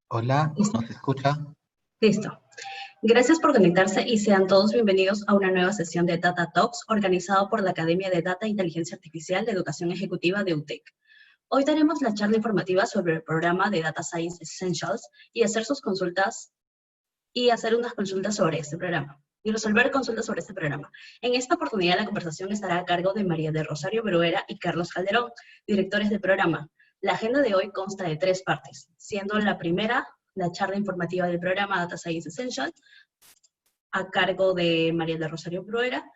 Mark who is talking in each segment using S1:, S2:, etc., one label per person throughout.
S1: Hola,
S2: Listo.
S1: ¿nos escucha?
S2: Listo. Gracias por conectarse y sean todos bienvenidos a una nueva sesión de Data Talks organizado por la Academia de Data e Inteligencia Artificial de Educación Ejecutiva de UTEC. Hoy daremos la charla informativa sobre el programa de Data Science Essentials y hacer unas consultas sobre este programa y resolver consultas sobre este programa. En esta oportunidad la conversación estará a cargo de María de Rosario Bruera y Carlos Calderón, directores del programa. La agenda de hoy consta de 3 partes, siendo la primera la charla informativa del programa Data Science Essentials, a cargo de María de Rosario Bruera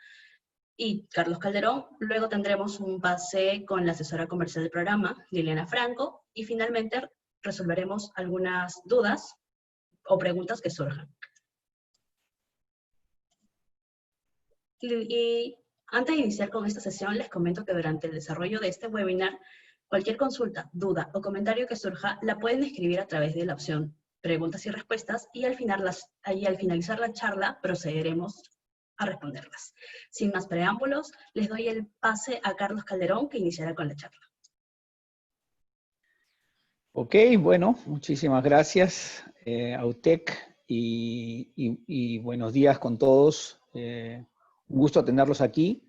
S2: y Carlos Calderón. Luego tendremos un pase con la asesora comercial del programa, Liliana Franco, y finalmente resolveremos algunas dudas o preguntas que surjan. Y antes de iniciar con esta sesión, les comento que durante el desarrollo de este webinar, cualquier consulta, duda o comentario que surja, la pueden escribir a través de la opción preguntas y respuestas y al finalizar la charla procederemos a responderlas. Sin más preámbulos, les doy el pase a Carlos Calderón que iniciará con la charla.
S3: Ok, bueno, muchísimas gracias a UTEC y buenos días con todos. Un gusto tenerlos aquí.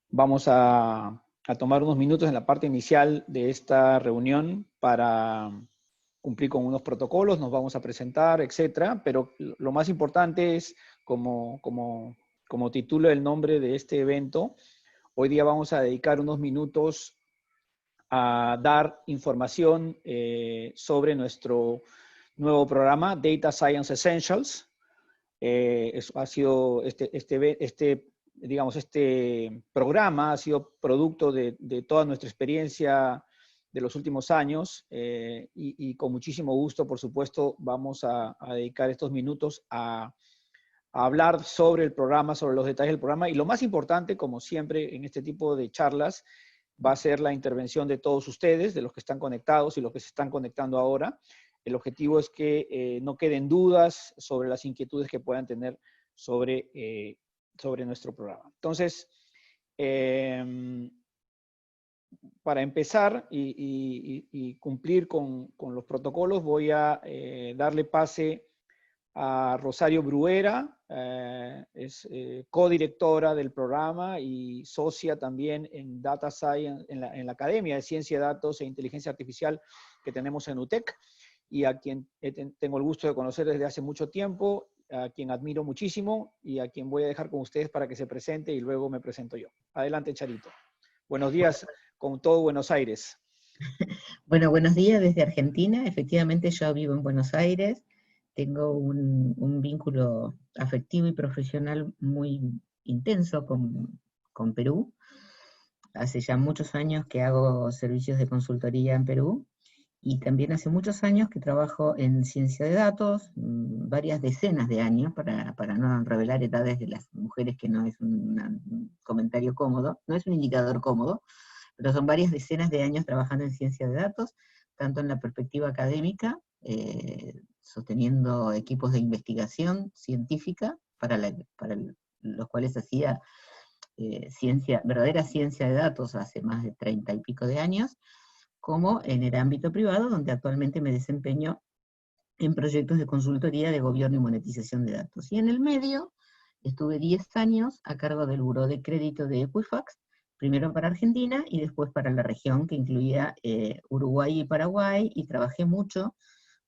S3: Vamos a tomar unos minutos en la parte inicial de esta reunión para cumplir con unos protocolos, nos vamos a presentar, etcétera, pero lo más importante es, como titula el nombre de este evento, hoy día vamos a dedicar unos minutos a dar información sobre nuestro nuevo programa, Data Science Essentials. Ha sido este programa ha sido producto de toda nuestra experiencia de los últimos años y con muchísimo gusto, por supuesto, vamos a dedicar estos minutos a hablar sobre el programa, sobre los detalles del programa y lo más importante, como siempre en este tipo de charlas, va a ser la intervención de todos ustedes, de los que están conectados y los que se están conectando ahora. El objetivo es que no queden dudas sobre las inquietudes que puedan tener sobre nuestro programa. Entonces, para empezar y cumplir con los protocolos, voy a darle pase a Rosario Bruera, es codirectora del programa y socia también en Data Science, en la Academia de Ciencia de Datos e Inteligencia Artificial que tenemos en UTEC, y a quien tengo el gusto de conocer desde hace mucho tiempo, a quien admiro muchísimo y a quien voy a dejar con ustedes para que se presente y luego me presento yo. Adelante, Charito. Buenos días con todo Buenos Aires.
S4: Bueno, buenos días desde Argentina. Efectivamente, yo vivo en Buenos Aires. Tengo un vínculo afectivo y profesional muy intenso con Perú. Hace ya muchos años que hago servicios de consultoría en Perú y también hace muchos años que trabajo en ciencia de datos, varias decenas de años, para no revelar edades de las mujeres, que no es un comentario cómodo, no es un indicador cómodo, pero son varias decenas de años trabajando en ciencia de datos, tanto en la perspectiva académica, sosteniendo equipos de investigación científica para los cuales hacía verdadera ciencia de datos hace más de 30 y pico de años, como en el ámbito privado, donde actualmente me desempeño en proyectos de consultoría de gobierno y monetización de datos. Y en el medio estuve 10 años a cargo del Buró de Crédito de Equifax, primero para Argentina y después para la región, que incluía Uruguay y Paraguay, y trabajé mucho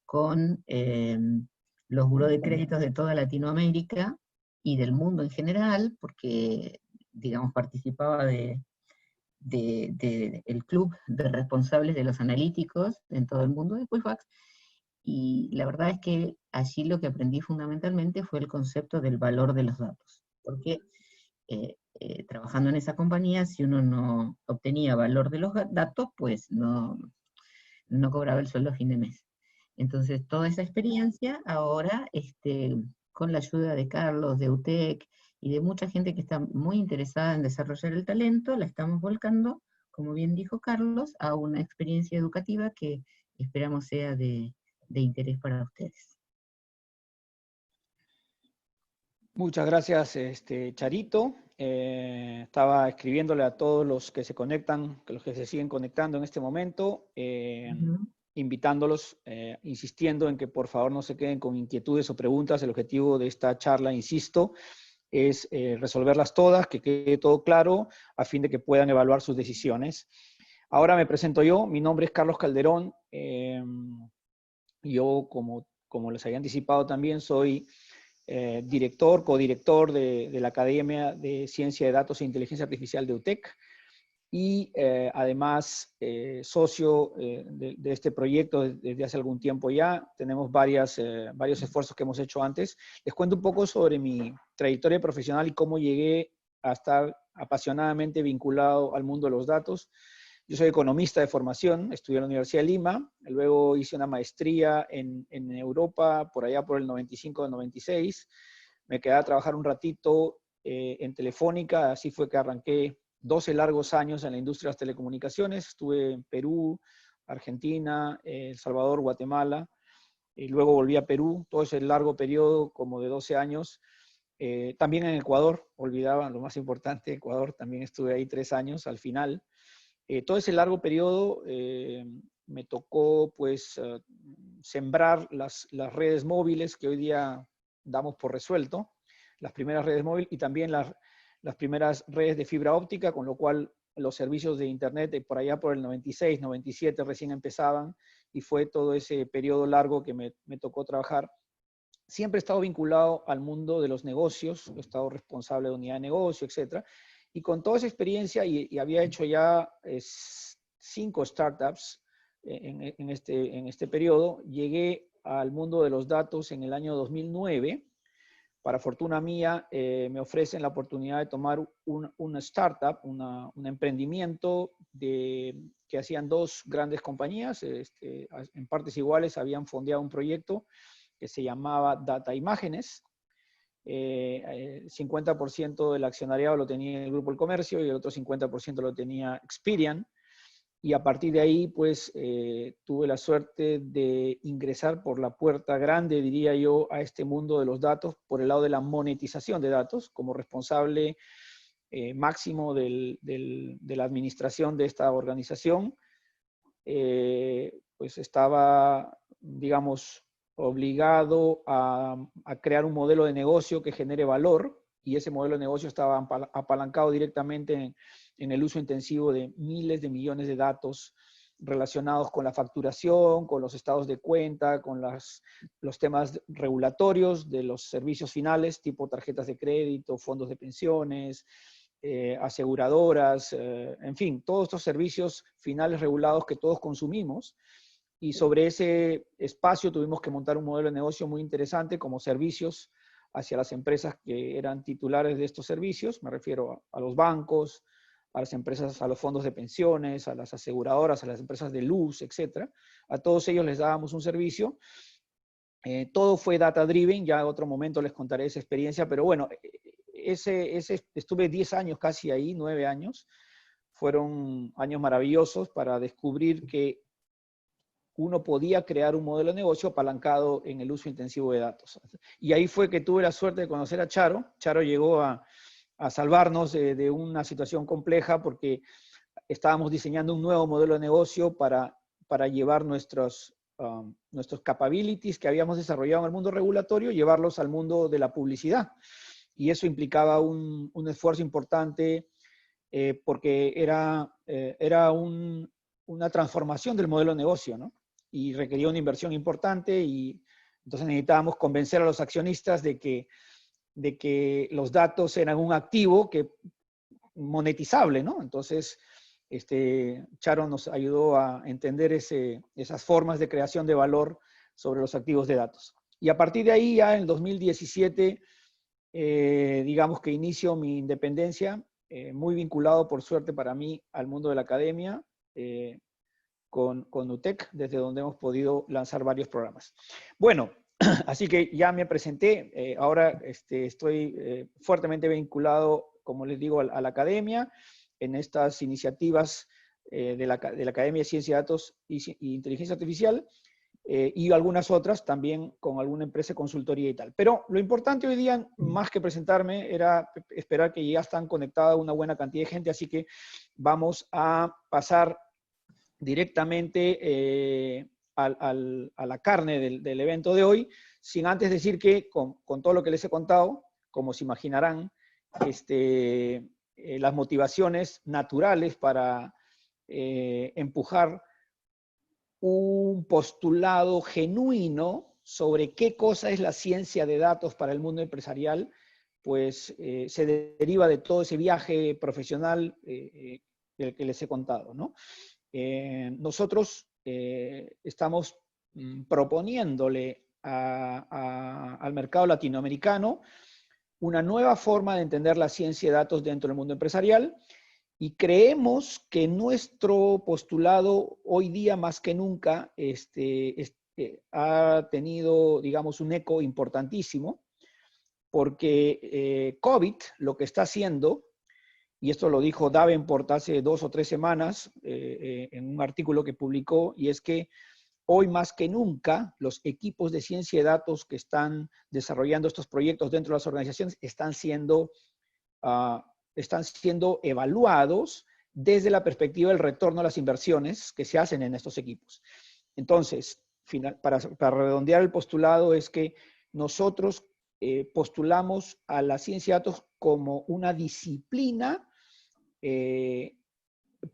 S4: con los buró de créditos de toda Latinoamérica y del mundo en general, porque, digamos, participaba el club de responsables de los analíticos en todo el mundo de Equifax, y la verdad es que allí lo que aprendí fundamentalmente fue el concepto del valor de los datos, porque trabajando en esa compañía, si uno no obtenía valor de los datos, pues no cobraba el sueldo a fin de mes. Entonces, toda esa experiencia ahora, con la ayuda de Carlos, de UTEC, y de mucha gente que está muy interesada en desarrollar el talento, la estamos volcando, como bien dijo Carlos, a una experiencia educativa que esperamos sea de interés para ustedes.
S3: Muchas gracias, Charito. Estaba escribiéndole a todos los que se conectan, los que se siguen conectando en este momento, invitándolos, insistiendo en que por favor no se queden con inquietudes o preguntas. El objetivo de esta charla, insisto, es resolverlas todas, que quede todo claro, a fin de que puedan evaluar sus decisiones. Ahora me presento yo, mi nombre es Carlos Calderón. Yo, como les había anticipado también, soy codirector de la Academia de Ciencia de Datos e Inteligencia Artificial de UTEC y además socio de este proyecto desde hace algún tiempo ya. Tenemos varios esfuerzos que hemos hecho antes. Les cuento un poco sobre mi trayectoria profesional y cómo llegué a estar apasionadamente vinculado al mundo de los datos. Yo soy economista de formación, estudié en la Universidad de Lima, luego hice una maestría en Europa, por allá por el 95 al 96. Me quedé a trabajar un ratito en Telefónica, así fue que arranqué 12 largos años en la industria de las telecomunicaciones. Estuve en Perú, Argentina, El Salvador, Guatemala, y luego volví a Perú, todo ese largo periodo como de 12 años. También en Ecuador, olvidaba lo más importante, Ecuador, también estuve ahí 3 años al final. Todo ese largo periodo me tocó pues sembrar las redes móviles que hoy día damos por resuelto, las primeras redes móviles y también las primeras redes de fibra óptica, con lo cual los servicios de internet por allá por el 96, 97 recién empezaban y fue todo ese periodo largo que me tocó trabajar. Siempre he estado vinculado al mundo de los negocios, he estado responsable de unidad de negocio, etcétera. Y con toda esa experiencia, y había hecho ya 5 startups en este periodo, llegué al mundo de los datos en el año 2009. Para fortuna mía, me ofrecen la oportunidad de tomar una startup, un emprendimiento que hacían 2 grandes compañías, en partes iguales habían fondeado un proyecto que se llamaba Data Imágenes. 50% del accionariado lo tenía el Grupo El Comercio y el otro 50% lo tenía Experian. Y a partir de ahí, pues, tuve la suerte de ingresar por la puerta grande, diría yo, a este mundo de los datos, por el lado de la monetización de datos, como responsable máximo de la administración de esta organización. Pues estaba, digamos, obligado a crear un modelo de negocio que genere valor, y ese modelo de negocio estaba apalancado directamente en el uso intensivo de miles de millones de datos relacionados con la facturación, con los estados de cuenta, con los temas regulatorios de los servicios finales, tipo tarjetas de crédito, fondos de pensiones, aseguradoras, en fin, todos estos servicios finales regulados que todos consumimos. Y sobre ese espacio tuvimos que montar un modelo de negocio muy interesante como servicios hacia las empresas que eran titulares de estos servicios. Me refiero a los bancos, a las empresas, a los fondos de pensiones, a las aseguradoras, a las empresas de luz, etc. A todos ellos les dábamos un servicio. Todo fue data driven, ya en otro momento les contaré esa experiencia, pero bueno, estuve 10 años casi ahí, 9 años. Fueron años maravillosos para descubrir que uno podía crear un modelo de negocio apalancado en el uso intensivo de datos. Y ahí fue que tuve la suerte de conocer a Charo. Charo llegó a salvarnos de una situación compleja porque estábamos diseñando un nuevo modelo de negocio para llevar nuestros capabilities que habíamos desarrollado en el mundo regulatorio, llevarlos al mundo de la publicidad. Y eso implicaba un esfuerzo importante porque era una transformación del modelo de negocio, ¿no? Y requería una inversión importante, y entonces necesitábamos convencer a los accionistas de que los datos eran un activo monetizable, ¿no? Entonces, Charo nos ayudó a entender esas formas de creación de valor sobre los activos de datos. Y a partir de ahí, ya en el 2017, digamos que inicio mi independencia, muy vinculado, por suerte para mí, al mundo de la academia, con UTEC, desde donde hemos podido lanzar varios programas. Bueno, así que ya me presenté. Ahora estoy fuertemente vinculado, como les digo, a la academia, en estas iniciativas de la Academia de Ciencia de Datos y Inteligencia Artificial. y algunas otras también con alguna empresa de consultoría y tal. Pero lo importante hoy día, más que presentarme, era esperar que ya están conectadas una buena cantidad de gente, así que vamos a pasar directamente a la carne del evento de hoy, sin antes decir que con todo lo que les he contado, como se imaginarán, las motivaciones naturales para empujar un postulado genuino sobre qué cosa es la ciencia de datos para el mundo empresarial, pues se deriva de todo ese viaje profesional del que les he contado, ¿no? Nosotros estamos proponiéndole al mercado latinoamericano una nueva forma de entender la ciencia de datos dentro del mundo empresarial, y creemos que nuestro postulado hoy día más que nunca ha tenido, digamos, un eco importantísimo, porque COVID lo que está haciendo, y esto lo dijo Davenport hace 2 o 3 semanas en un artículo que publicó, y es que hoy más que nunca los equipos de ciencia de datos que están desarrollando estos proyectos dentro de las organizaciones están siendo evaluados desde la perspectiva del retorno a las inversiones que se hacen en estos equipos. Entonces, para redondear el postulado, es que nosotros postulamos a la ciencia de datos como una disciplina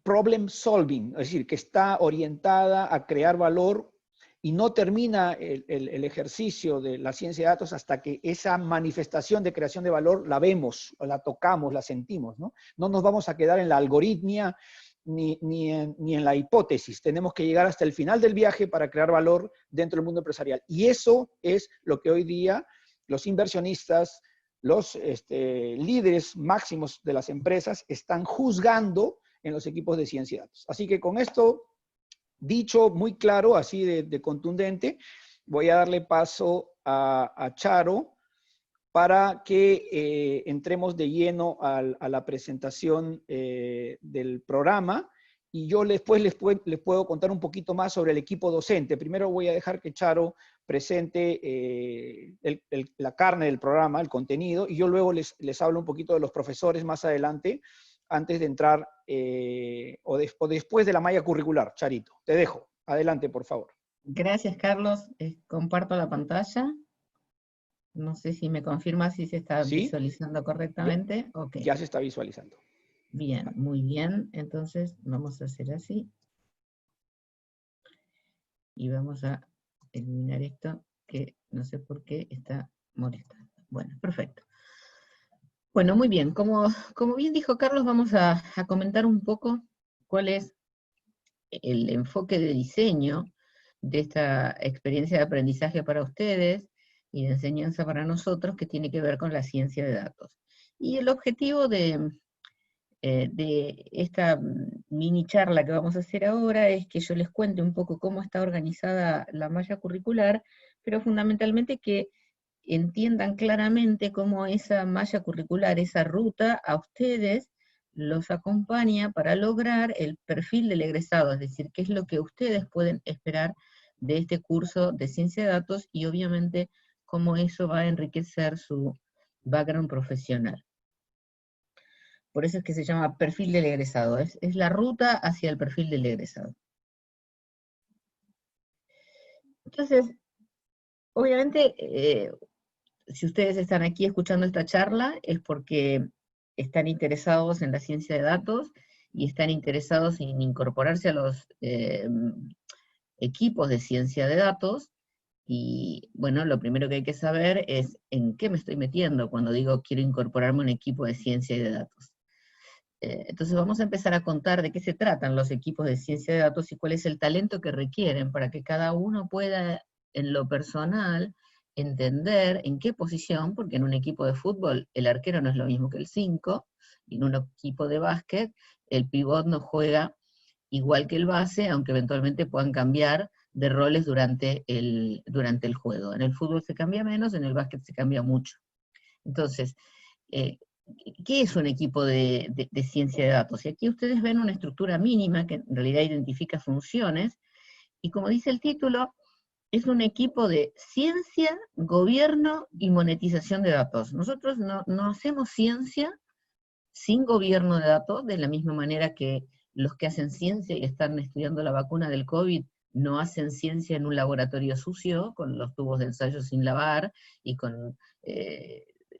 S3: problem solving, es decir, que está orientada a crear valor y no termina el ejercicio de la ciencia de datos hasta que esa manifestación de creación de valor la vemos, la tocamos, la sentimos, ¿no? No nos vamos a quedar en la algoritmia ni en la hipótesis. Tenemos que llegar hasta el final del viaje para crear valor dentro del mundo empresarial. Y eso es lo que hoy día los inversionistas, los líderes máximos de las empresas están juzgando en los equipos de ciencia de datos. Así que con esto dicho muy claro, así de contundente, voy a darle paso a Charo para que entremos de lleno a la presentación del programa, y yo después les puedo contar un poquito más sobre el equipo docente. Primero voy a dejar que Charo presente la carne del programa, el contenido, y yo luego les hablo un poquito de los profesores más adelante, antes de entrar, o después de la malla curricular. Charito, te dejo. Adelante, por favor.
S4: Gracias, Carlos. Comparto la pantalla. No sé si me confirma si se está visualizando correctamente. Okay.
S3: Ya se está visualizando.
S4: Bien, muy bien. Entonces vamos a hacer así. Y vamos a eliminar esto, que no sé por qué está molestando. Bueno, perfecto. Bueno, muy bien. Como bien dijo Carlos, vamos a comentar un poco cuál es el enfoque de diseño de esta experiencia de aprendizaje para ustedes y de enseñanza para nosotros, que tiene que ver con la ciencia de datos. Y el objetivo de esta mini charla que vamos a hacer ahora es que yo les cuente un poco cómo está organizada la malla curricular, pero fundamentalmente que entiendan claramente cómo esa malla curricular, esa ruta, a ustedes los acompaña para lograr el perfil del egresado, es decir, qué es lo que ustedes pueden esperar de este curso de ciencia de datos, y obviamente cómo eso va a enriquecer su background profesional. Por eso es que se llama perfil del egresado, es la ruta hacia el perfil del egresado. Entonces, obviamente, si ustedes están aquí escuchando esta charla, es porque están interesados en la ciencia de datos y están interesados en incorporarse a los equipos de ciencia de datos. Y bueno, lo primero que hay que saber es en qué me estoy metiendo cuando digo quiero incorporarme a un equipo de ciencia de datos. Entonces vamos a empezar a contar de qué se tratan los equipos de ciencia de datos y cuál es el talento que requieren para que cada uno pueda, en lo personal, entender en qué posición, porque en un equipo de fútbol el arquero no es lo mismo que el 5, y en un equipo de básquet el pivot no juega igual que el base, aunque eventualmente puedan cambiar de roles durante el juego. En el fútbol se cambia menos, en el básquet se cambia mucho. Entonces, ¿qué es un equipo de ciencia de datos? Y aquí ustedes ven una estructura mínima que en realidad identifica funciones, y como dice el título, es un equipo de ciencia, gobierno y monetización de datos. Nosotros no hacemos ciencia sin gobierno de datos, de la misma manera que los que hacen ciencia y están estudiando la vacuna del COVID no hacen ciencia en un laboratorio sucio, con los tubos de ensayo sin lavar y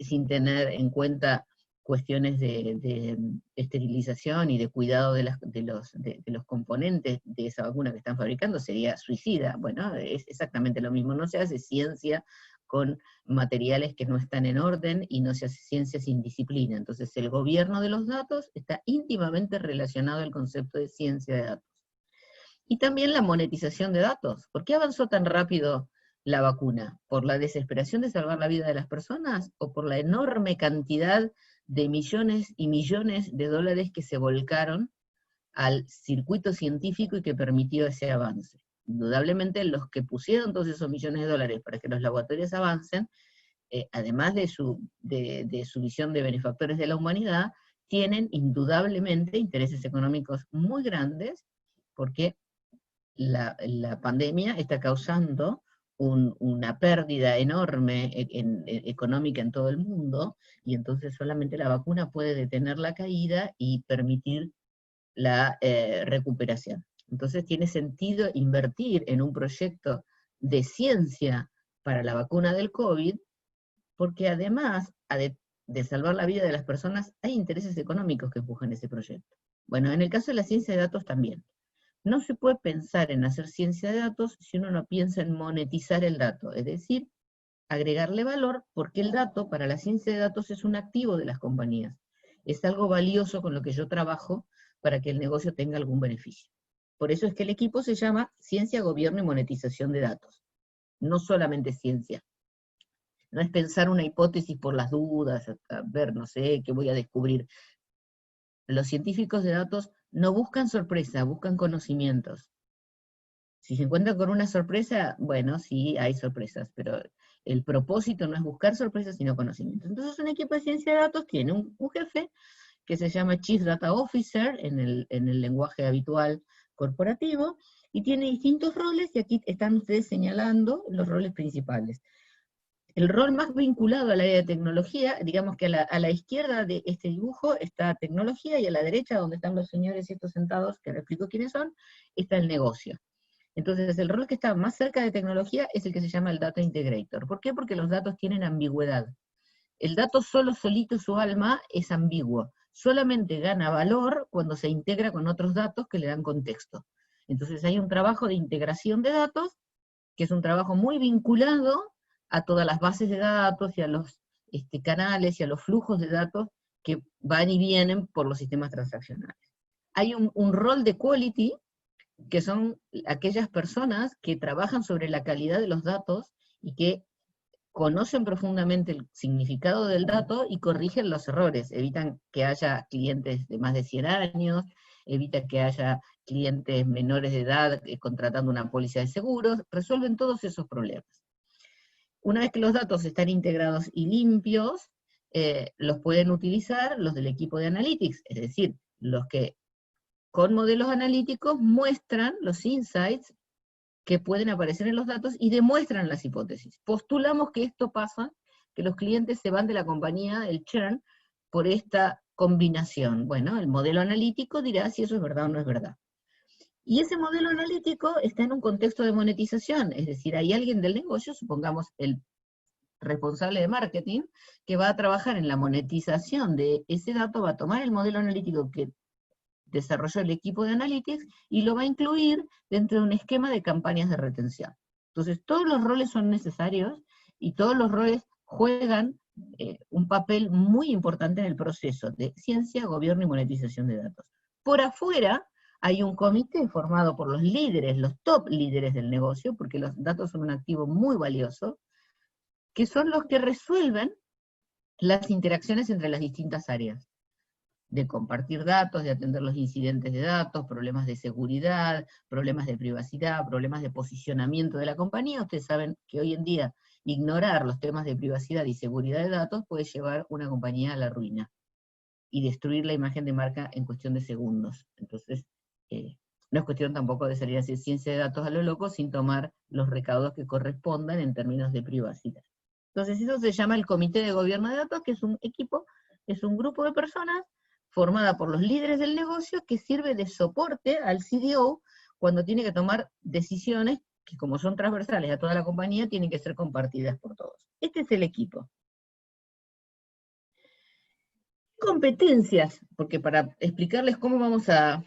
S4: sin tener en cuenta cuestiones de esterilización y de cuidado de los componentes de esa vacuna que están fabricando, sería suicida. Bueno, es exactamente lo mismo, no se hace ciencia con materiales que no están en orden y no se hace ciencia sin disciplina. Entonces el gobierno de los datos está íntimamente relacionado al concepto de ciencia de datos. Y también la monetización de datos. ¿Por qué avanzó tan rápido la vacuna? ¿Por la desesperación de salvar la vida de las personas o por la enorme cantidad de millones y millones de dólares que se volcaron al circuito científico y que permitió ese avance? Indudablemente los que pusieron todos esos millones de dólares para que los laboratorios avancen, además de su visión de benefactores de la humanidad, tienen indudablemente intereses económicos muy grandes, porque la pandemia está causando una pérdida enorme económica en todo el mundo, y entonces solamente la vacuna puede detener la caída y permitir la recuperación. Entonces tiene sentido invertir en un proyecto de ciencia para la vacuna del COVID, porque además de salvar la vida de las personas, hay intereses económicos que empujan ese proyecto. Bueno, en el caso de la ciencia de datos también. No se puede pensar en hacer ciencia de datos si uno no piensa en monetizar el dato, es decir, agregarle valor, porque el dato para la ciencia de datos es un activo de las compañías. Es algo valioso con lo que yo trabajo para que el negocio tenga algún beneficio. Por eso es que el equipo se llama Ciencia, Gobierno y Monetización de Datos. No solamente ciencia. No es pensar una hipótesis por las dudas, a ver, no sé, qué voy a descubrir. Los científicos de datos no buscan sorpresa, buscan conocimientos. Si se encuentran con una sorpresa, bueno, sí, hay sorpresas, pero el propósito no es buscar sorpresas, sino conocimientos. Entonces un equipo de ciencia de datos tiene un jefe que se llama Chief Data Officer en el lenguaje habitual corporativo, y tiene distintos roles, y aquí están ustedes señalando los roles principales. El rol más vinculado al área de tecnología, digamos que a la izquierda de este dibujo está tecnología, y a la derecha, donde están los señores estos sentados, que les explico quiénes son, está el negocio. Entonces el rol que está más cerca de tecnología es el que se llama el Data Integrator. ¿Por qué? Porque los datos tienen ambigüedad. El dato solito su alma es ambiguo. Solamente gana valor cuando se integra con otros datos que le dan contexto. Entonces hay un trabajo de integración de datos, que es un trabajo muy vinculado a todas las bases de datos y a los canales y a los flujos de datos que van y vienen por los sistemas transaccionales. Hay un rol de quality, que son aquellas personas que trabajan sobre la calidad de los datos y que conocen profundamente el significado del dato y corrigen los errores, evitan que haya clientes de más de 100 años, evita que haya clientes menores de edad contratando una póliza de seguros, resuelven todos esos problemas. Una vez que los datos están integrados y limpios, los pueden utilizar los del equipo de Analytics, es decir, los que con modelos analíticos muestran los insights que pueden aparecer en los datos y demuestran las hipótesis. Postulamos que esto pasa, que los clientes se van de la compañía, el churn, por esta combinación. Bueno, el modelo analítico dirá si eso es verdad o no es verdad. Y ese modelo analítico está en un contexto de monetización, es decir, hay alguien del negocio, supongamos el responsable de marketing, que va a trabajar en la monetización de ese dato, va a tomar el modelo analítico que desarrolló el equipo de Analytics y lo va a incluir dentro de un esquema de campañas de retención. Entonces, todos los roles son necesarios y todos los roles juegan un papel muy importante en el proceso de ciencia, gobierno y monetización de datos. Por afuera hay un comité formado por los líderes, los top líderes del negocio, porque los datos son un activo muy valioso, que son los que resuelven las interacciones entre las distintas áreas, de compartir datos, de atender los incidentes de datos, problemas de seguridad, problemas de privacidad, problemas de posicionamiento de la compañía. Ustedes saben que hoy en día ignorar los temas de privacidad y seguridad de datos puede llevar una compañía a la ruina y destruir la imagen de marca en cuestión de segundos. Entonces, No es cuestión tampoco de salir a hacer ciencia de datos a lo loco sin tomar los recaudos que correspondan en términos de privacidad. Entonces eso se llama el Comité de Gobierno de Datos, que es un equipo, es un grupo de personas formada por los líderes del negocio que sirve de soporte al CDO cuando tiene que tomar decisiones que, como son transversales a toda la compañía, tienen que ser compartidas por todos. Este es el equipo. Competencias, porque para explicarles cómo vamos a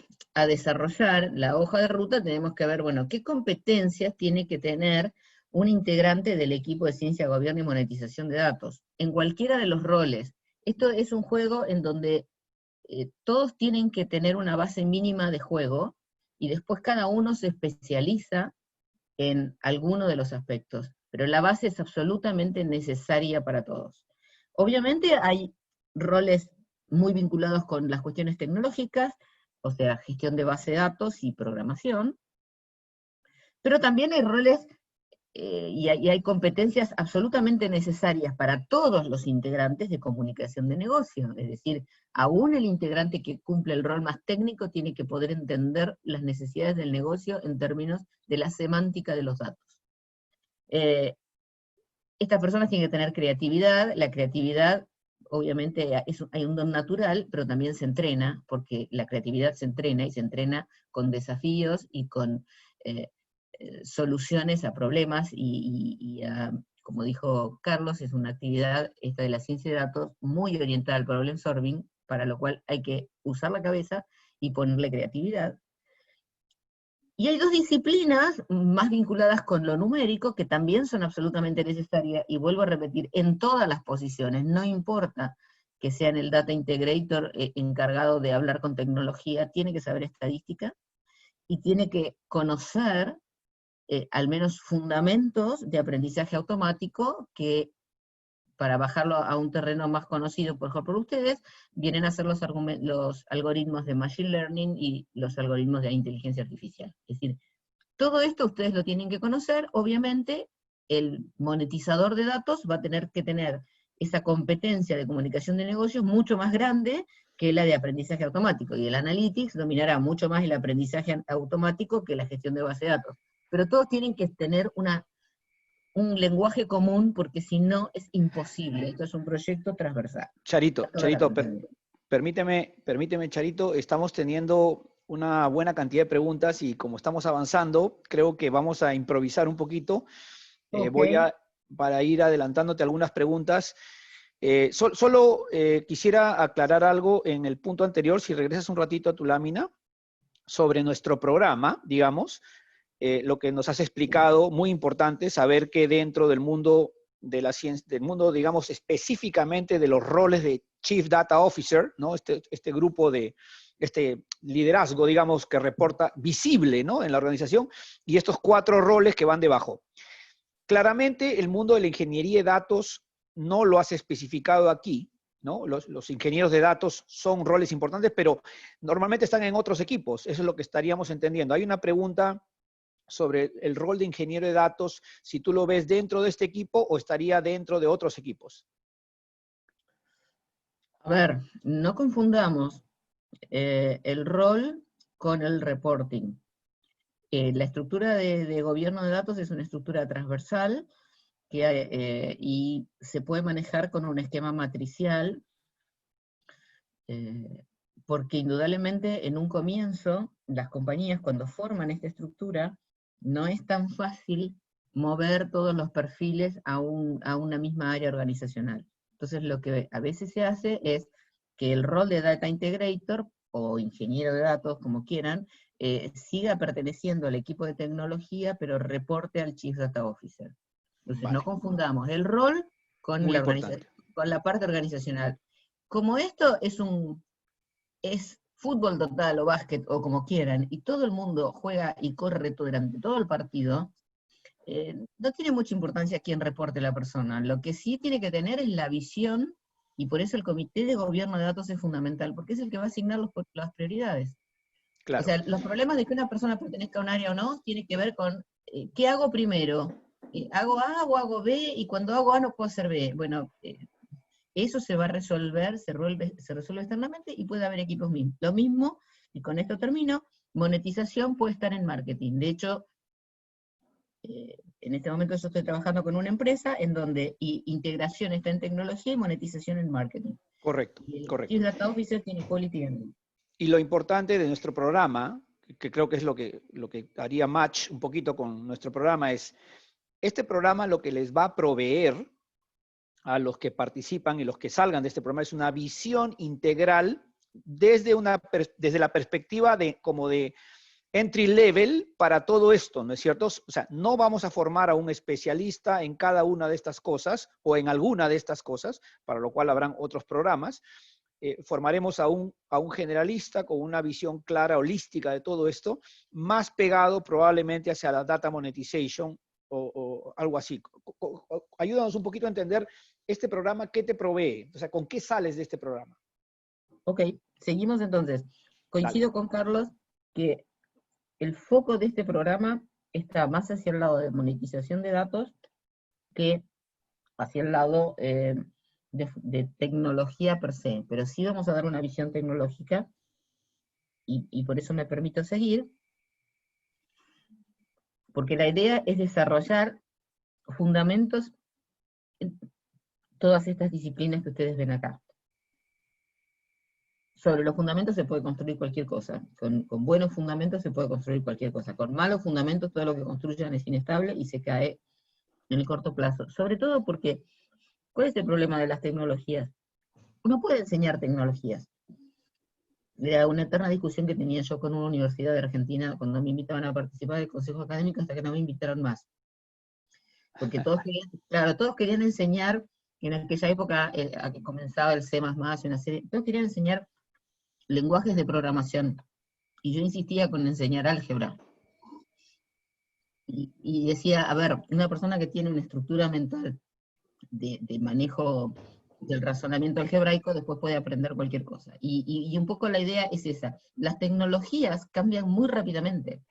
S4: desarrollar la hoja de ruta tenemos que ver, bueno, qué competencias tiene que tener un integrante del equipo de ciencia, gobierno y monetización de datos, en cualquiera de los roles. Esto es un juego en donde todos tienen que tener una base mínima de juego, y después cada uno se especializa en alguno de los aspectos, pero la base es absolutamente necesaria para todos. Obviamente hay roles muy vinculados con las cuestiones tecnológicas, o sea, gestión de base de datos y programación, pero también hay roles y hay competencias absolutamente necesarias para todos los integrantes de comunicación de negocio, es decir, aún el integrante que cumple el rol más técnico tiene que poder entender las necesidades del negocio en términos de la semántica de los datos. Estas personas tienen que tener creatividad. La creatividad, obviamente, hay un don natural, pero también se entrena, porque la creatividad se entrena, y se entrena con desafíos y con soluciones a problemas, como dijo Carlos, es una actividad, esta de la ciencia de datos, muy orientada al problem solving, para lo cual hay que usar la cabeza y ponerle creatividad. Y hay dos disciplinas más vinculadas con lo numérico que también son absolutamente necesarias, y vuelvo a repetir, en todas las posiciones, no importa que sea en el Data Integrator encargado de hablar con tecnología, tiene que saber estadística, y tiene que conocer al menos fundamentos de aprendizaje automático, que para bajarlo a un terreno más conocido, por ejemplo, por ustedes, vienen a ser los algoritmos de Machine Learning y los algoritmos de inteligencia artificial. Es decir, todo esto ustedes lo tienen que conocer. Obviamente, el monetizador de datos va a tener que tener esa competencia de comunicación de negocios mucho más grande que la de aprendizaje automático, y el Analytics dominará mucho más el aprendizaje automático que la gestión de base de datos. Pero todos tienen que tener un lenguaje común, porque si no es imposible. Esto es un proyecto transversal.
S3: Charito, permíteme, Charito, estamos teniendo una buena cantidad de preguntas, y como estamos avanzando, creo que vamos a improvisar un poquito.
S4: Okay.
S3: Para ir adelantándote algunas preguntas, solo quisiera aclarar algo en el punto anterior, si regresas un ratito a tu lámina, sobre nuestro programa, digamos. Lo que nos has explicado, muy importante, saber que dentro del mundo de la ciencia, del mundo, digamos, específicamente de los roles de Chief Data Officer, ¿no? Este grupo de, este liderazgo, digamos, que reporta visible, ¿no?, en la organización, y estos 4 roles que van debajo. Claramente, el mundo de la ingeniería de datos no lo has especificado aquí, ¿no? Los ingenieros de datos son roles importantes, pero normalmente están en otros equipos. Eso es lo que estaríamos entendiendo. Hay una pregunta sobre el rol de ingeniero de datos, si tú lo ves dentro de este equipo o estaría dentro de otros equipos.
S4: A ver, no confundamos el rol con el reporting. La estructura de gobierno de datos es una estructura transversal y se puede manejar con un esquema matricial, porque indudablemente en un comienzo las compañías, cuando forman esta estructura, no es tan fácil mover todos los perfiles a una misma área organizacional. Entonces lo que a veces se hace es que el rol de Data Integrator, o ingeniero de datos, como quieran, siga perteneciendo al equipo de tecnología, pero reporte al Chief Data Officer. Entonces no confundamos el rol con la parte organizacional. Como esto es fútbol total o básquet o como quieran, y todo el mundo juega y corre durante todo el partido, no tiene mucha importancia quién reporte la persona. Lo que sí tiene que tener es la visión, y por eso el comité de gobierno de datos es fundamental, porque es el que va a asignar las prioridades. Claro. O sea, los problemas de que una persona pertenezca a un área o no, tiene que ver con ¿qué hago primero? ¿Hago A o hago B? Y cuando hago A no puedo hacer B. Bueno, eso se va a resolver, se resuelve externamente, y puede haber equipos mismos. Lo mismo, y con esto termino, monetización puede estar en marketing. De hecho, en este momento yo estoy trabajando con una empresa en donde integración está en tecnología y monetización en marketing.
S3: Correcto,
S4: Y el
S3: correcto.
S4: Chief Data Officer tiene Quality and...
S3: Y lo importante de nuestro programa, que creo que es lo que haría match un poquito con nuestro programa, es este programa lo que les va a proveer a los que participan y los que salgan de este programa es una visión integral desde la perspectiva como de entry level para todo esto, ¿no es cierto? O sea, no vamos a formar a un especialista en cada una de estas cosas o en alguna de estas cosas, para lo cual habrán otros programas. Formaremos a un generalista con una visión clara, holística de todo esto, más pegado probablemente hacia la data monetization o algo así. Ayúdanos un poquito a entender este programa, ¿qué te provee? O sea, ¿con qué sales de este programa?
S4: Ok, seguimos entonces. Coincido con Carlos que el foco de este programa está más hacia el lado de monetización de datos que hacia el lado de tecnología per se, pero sí vamos a dar una visión tecnológica y por eso me permito seguir, porque la idea es desarrollar fundamentos en todas estas disciplinas que ustedes ven acá. Sobre los fundamentos se puede construir cualquier cosa, con buenos fundamentos se puede construir cualquier cosa, con malos fundamentos todo lo que construyan es inestable y se cae en el corto plazo, sobre todo porque, ¿cuál es el problema de las tecnologías? Uno puede enseñar tecnologías. Era una eterna discusión que tenía yo con una universidad de Argentina cuando me invitaban a participar del consejo académico hasta que no me invitaron más. Porque todos querían enseñar, en aquella época a que comenzaba el C++, una serie, todos querían enseñar lenguajes de programación. Y yo insistía con enseñar álgebra. Y decía, a ver, una persona que tiene una estructura mental de manejo del razonamiento algebraico, después puede aprender cualquier cosa. Y un poco la idea es esa. Las tecnologías cambian muy rápidamente.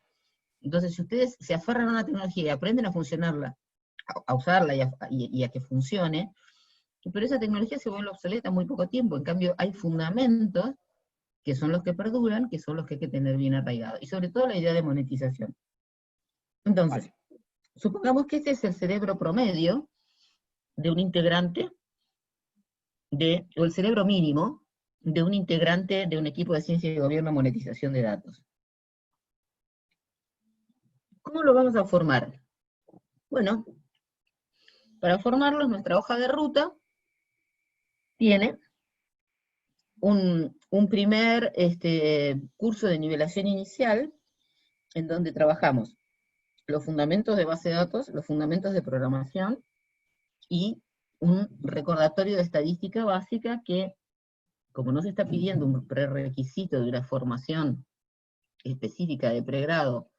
S4: Entonces, si ustedes se aferran a una tecnología y aprenden a funcionarla, a usarla y a que funcione, pero esa tecnología se vuelve obsoleta en muy poco tiempo. En cambio, hay fundamentos que son los que perduran, que son los que hay que tener bien arraigados. Y sobre todo la idea de monetización. Entonces, supongamos que este es el cerebro promedio de un integrante o el cerebro mínimo de un integrante de un equipo de ciencia y gobierno monetización de datos. ¿Cómo lo vamos a formar? Bueno, para formarlo, nuestra hoja de ruta tiene un primer curso de nivelación inicial en donde trabajamos los fundamentos de base de datos, los fundamentos de programación y un recordatorio de estadística básica que, como no se está pidiendo un prerequisito de una formación específica de pregrado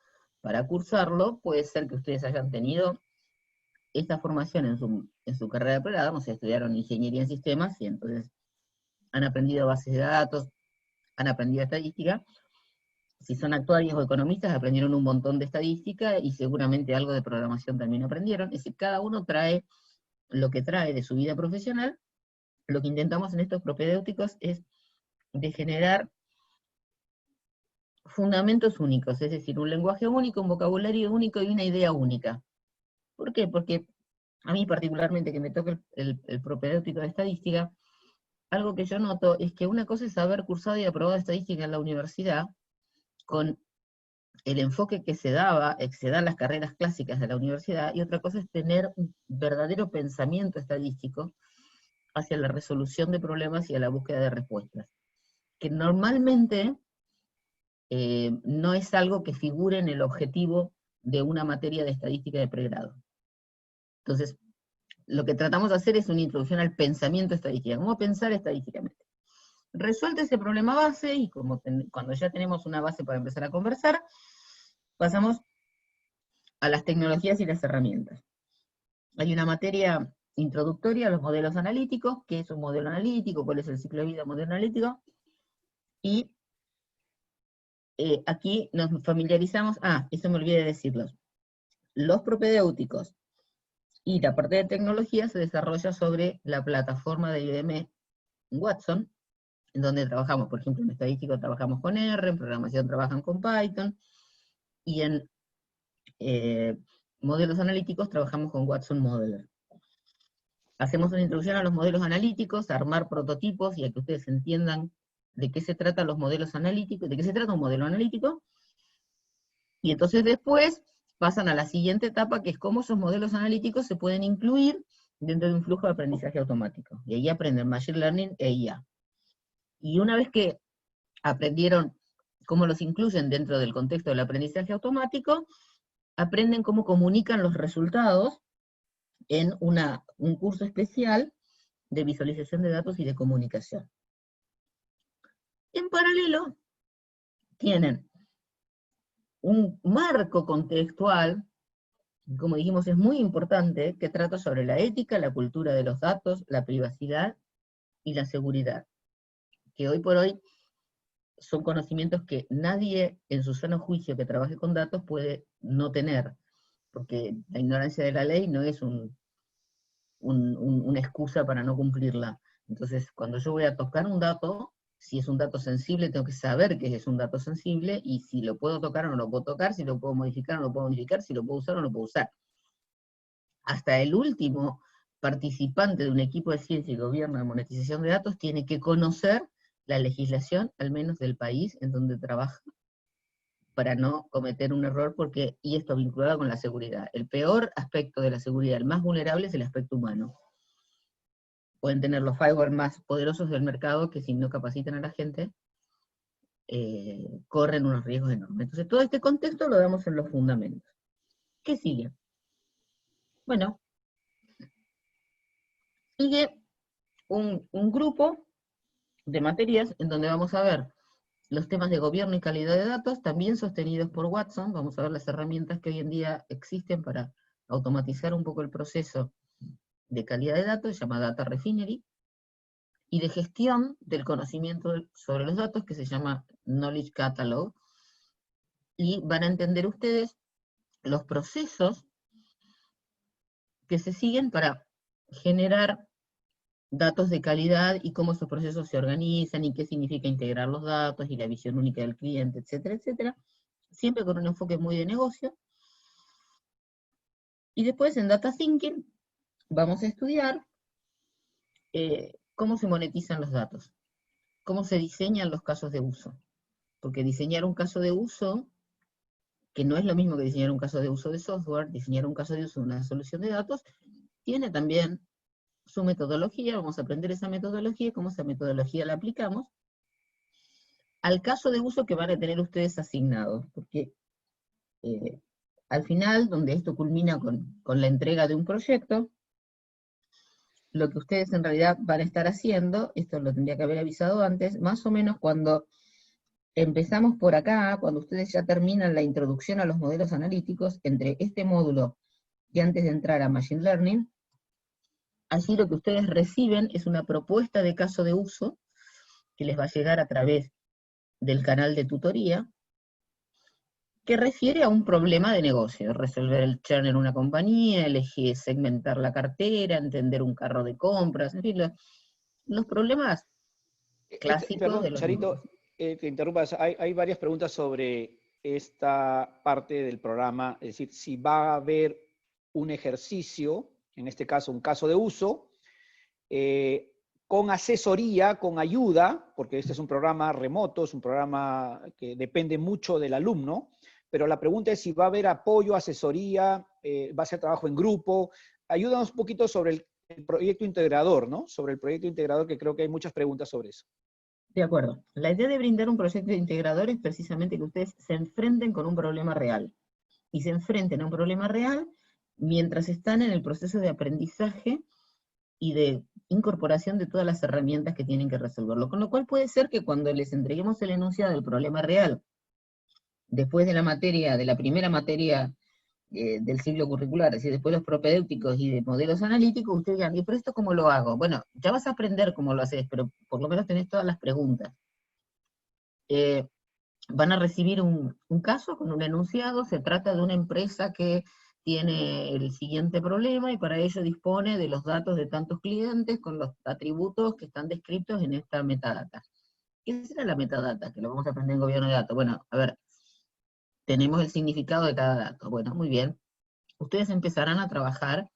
S4: para cursarlo, puede ser que ustedes hayan tenido esta formación en su carrera de pregrado, estudiaron ingeniería en sistemas y entonces han aprendido bases de datos, han aprendido estadística. Si son actuarios o economistas, aprendieron un montón de estadística y seguramente algo de programación también aprendieron. Es decir, cada uno trae lo que trae de su vida profesional. Lo que intentamos en estos propedéuticos es de generar fundamentos únicos, es decir, un lenguaje único, un vocabulario único y una idea única. ¿Por qué? Porque a mí particularmente, que me toca el propedéutico de estadística, algo que yo noto es que una cosa es haber cursado y aprobado estadística en la universidad, con el enfoque que se dan las carreras clásicas de la universidad, y otra cosa es tener un verdadero pensamiento estadístico hacia la resolución de problemas y a la búsqueda de respuestas, que normalmente no es algo que figure en el objetivo de una materia de estadística de pregrado. Entonces, lo que tratamos de hacer es una introducción al pensamiento estadístico, cómo pensar estadísticamente. Resuelto ese problema base, y cuando ya tenemos una base para empezar a conversar, pasamos a las tecnologías y las herramientas. Hay una materia introductoria a los modelos analíticos, qué es un modelo analítico, cuál es el ciclo de vida de un modelo analítico, y aquí nos familiarizamos, eso me olvidé de decirlo, los propedéuticos y la parte de tecnología se desarrolla sobre la plataforma de IBM Watson, en donde trabajamos, por ejemplo, en estadístico trabajamos con R, en programación trabajan con Python, y en modelos analíticos trabajamos con Watson Modeler. Hacemos una introducción a los modelos analíticos, a armar prototipos, y a que ustedes entiendan de qué se tratan los modelos analíticos, de qué se trata un modelo analítico, y entonces después pasan a la siguiente etapa, que es cómo esos modelos analíticos se pueden incluir dentro de un flujo de aprendizaje automático. Y ahí aprenden Machine Learning e IA. Y una vez que aprendieron cómo los incluyen dentro del contexto del aprendizaje automático, aprenden cómo comunican los resultados en un curso especial de visualización de datos y de comunicación. En paralelo, tienen un marco contextual, como dijimos es muy importante, que trata sobre la ética, la cultura de los datos, la privacidad y la seguridad, que hoy por hoy son conocimientos que nadie en su sano juicio que trabaje con datos puede no tener, porque la ignorancia de la ley no es una excusa para no cumplirla. Entonces, cuando yo voy a tocar un dato, si es un dato sensible, tengo que saber que es un dato sensible, y si lo puedo tocar o no lo puedo tocar, si lo puedo modificar o no lo puedo modificar, si lo puedo usar o no lo puedo usar. Hasta el último participante de un equipo de ciencia y gobierno de monetización de datos tiene que conocer la legislación, al menos del país en donde trabaja, para no cometer un error, y esto vinculado con la seguridad. El peor aspecto de la seguridad, el más vulnerable, es el aspecto humano. Pueden tener los firewalls más poderosos del mercado, que si no capacitan a la gente, corren unos riesgos enormes. Entonces todo este contexto lo damos en los fundamentos. ¿Qué sigue? Bueno, sigue un grupo de materias en donde vamos a ver los temas de gobierno y calidad de datos, también sostenidos por Watson. Vamos a ver las herramientas que hoy en día existen para automatizar un poco el proceso de calidad de datos, se llama Data Refinery, y de gestión del conocimiento sobre los datos, que se llama Knowledge Catalog, y van a entender ustedes los procesos que se siguen para generar datos de calidad, y cómo esos procesos se organizan, y qué significa integrar los datos, y la visión única del cliente, etcétera, etcétera, siempre con un enfoque muy de negocio. Y después en Data Thinking vamos a estudiar cómo se monetizan los datos, cómo se diseñan los casos de uso, porque diseñar un caso de uso, que no es lo mismo que diseñar un caso de uso de software, diseñar un caso de uso de una solución de datos, tiene también su metodología. Vamos a aprender esa metodología y cómo esa metodología la aplicamos al caso de uso que van a tener ustedes asignado, porque al final, donde esto culmina con la entrega de un proyecto, lo que ustedes en realidad van a estar haciendo, esto lo tendría que haber avisado antes, más o menos cuando empezamos por acá, cuando ustedes ya terminan la introducción a los modelos analíticos, entre este módulo y antes de entrar a Machine Learning, allí lo que ustedes reciben es una propuesta de caso de uso, que les va a llegar a través del canal de tutoría, que refiere a un problema de negocio: resolver el churn en una compañía, elegir, segmentar la cartera, entender un carro de compras, en fin, los problemas clásicos
S3: Perdón,
S4: de los
S3: Charito,
S4: negocios.
S3: te interrumpas. Hay varias preguntas sobre esta parte del programa, es decir, si va a haber un ejercicio, en este caso un caso de uso, con asesoría, con ayuda, porque este es un programa remoto, es un programa que depende mucho del alumno, pero la pregunta es si va a haber apoyo, asesoría, va a ser trabajo en grupo. Ayúdanos un poquito sobre el proyecto integrador, ¿no? Sobre el proyecto integrador, que creo que hay muchas preguntas sobre eso.
S4: De acuerdo. La idea de brindar un proyecto integrador es precisamente que ustedes se enfrenten con un problema real. Y se enfrenten a un problema real mientras están en el proceso de aprendizaje y de incorporación de todas las herramientas que tienen que resolverlo. Con lo cual puede ser que cuando les entreguemos el enunciado del problema real, después de la materia, de la primera materia del ciclo curricular, es decir, después de los propedéuticos y de modelos analíticos, ustedes digan: ¿y pero esto cómo lo hago? Bueno, ya vas a aprender cómo lo haces, pero por lo menos tenés todas las preguntas. Van a recibir un caso con un enunciado. Se trata de una empresa que tiene el siguiente problema, y para ello dispone de los datos de tantos clientes con los atributos que están descritos en esta metadata. ¿Qué será la metadata? Que lo vamos a aprender en gobierno de datos. Bueno, a ver, tenemos el significado de cada dato. Bueno, muy bien. Ustedes empezarán a trabajar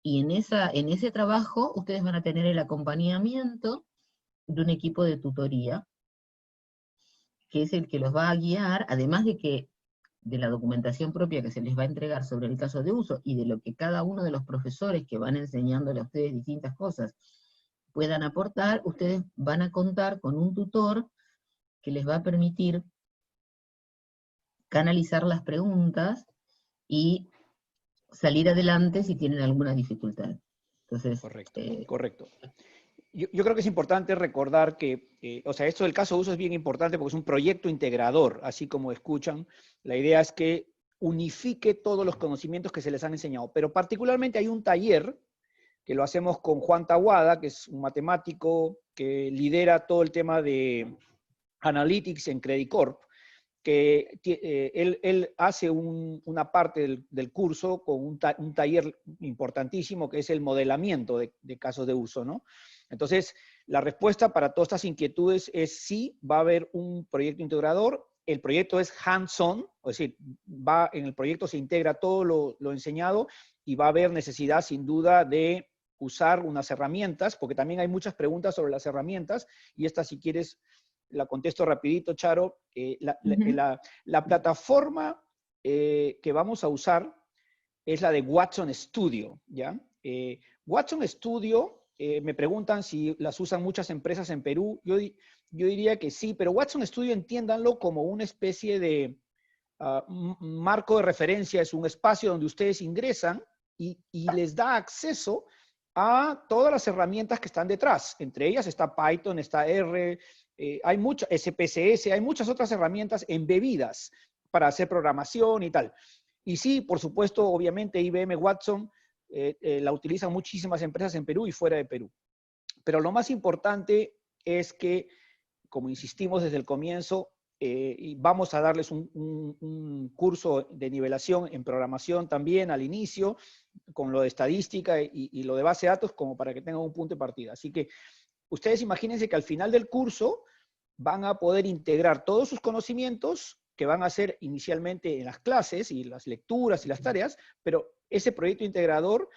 S4: y en ese trabajo ustedes van a tener el acompañamiento de un equipo de tutoría, que es el que los va a guiar, además de la documentación propia que se les va a entregar sobre el caso de uso, y de lo que cada uno de los profesores que van enseñándole a ustedes distintas cosas puedan aportar, ustedes van a contar con un tutor que les va a permitir canalizar las preguntas y salir adelante si tienen alguna dificultad. Entonces,
S3: Correcto, correcto. Yo creo que es importante recordar que, o sea, esto del caso de uso es bien importante porque es un proyecto integrador, así como escuchan. La idea es que unifique todos los conocimientos que se les han enseñado, pero particularmente hay un taller que lo hacemos con Juan Tahuada, que es un matemático que lidera todo el tema de Analytics en Credit Corp, que él hace una parte del curso con un taller importantísimo que es el modelamiento de casos de uso, ¿no? Entonces, la respuesta para todas estas inquietudes es sí, va a haber un proyecto integrador. El proyecto es hands-on, es decir, en el proyecto se integra todo lo enseñado y va a haber necesidad sin duda de usar unas herramientas, porque también hay muchas preguntas sobre las herramientas, y esta si quieres la contesto rapidito, Charo. La plataforma que vamos a usar es la de Watson Studio, ¿ya? Watson Studio, me preguntan si las usan muchas empresas en Perú. Yo diría que sí, pero Watson Studio entiéndanlo como una especie de marco de referencia, es un espacio donde ustedes ingresan y les da acceso a todas las herramientas que están detrás. Entre ellas está Python, está R, hay muchas, SPSS, hay muchas otras herramientas embebidas para hacer programación y tal. Y sí, por supuesto, obviamente IBM Watson la utilizan muchísimas empresas en Perú y fuera de Perú. Pero lo más importante es que, como insistimos desde el comienzo, y vamos a darles un curso de nivelación en programación también al inicio, con lo de estadística y lo de base de datos, como para que tengan un punto de partida. Así que ustedes imagínense que al final del curso van a poder integrar todos sus conocimientos que van a hacer inicialmente en las clases y las lecturas y las tareas, pero ese proyecto integrador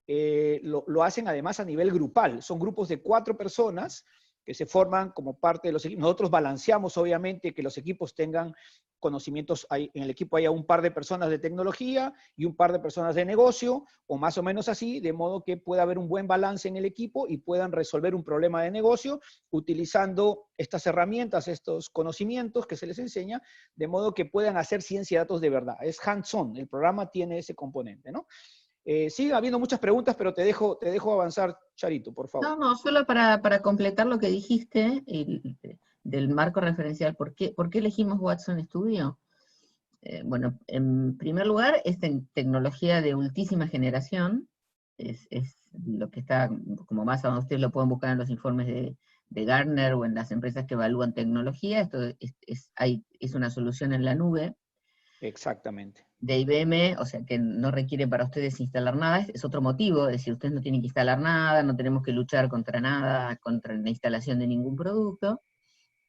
S3: lo hacen además a nivel grupal. Son grupos de 4 personas que se forman como parte de los equipos. Nosotros balanceamos, obviamente, que los equipos tengan conocimientos. En el equipo haya un par de personas de tecnología y un par de personas de negocio, o más o menos así, de modo que pueda haber un buen balance en el equipo y puedan resolver un problema de negocio utilizando estas herramientas, estos conocimientos que se les enseña, de modo que puedan hacer ciencia de datos de verdad. Es hands-on, el programa tiene ese componente, ¿no? Sigue habiendo muchas preguntas, pero te dejo avanzar, Charito, por favor.
S4: No, solo para completar lo que dijiste del marco referencial. ¿Por qué elegimos Watson Studio? Bueno, en primer lugar, es tecnología de ultísima generación, es lo que está como más avanzado. Ustedes lo pueden buscar en los informes de Gartner o en las empresas que evalúan tecnología. Esto es una solución en la nube.
S3: Exactamente.
S4: De IBM, o sea que no requiere para ustedes instalar nada, es otro motivo, es decir, ustedes no tienen que instalar nada, no tenemos que luchar contra nada, contra la instalación de ningún producto.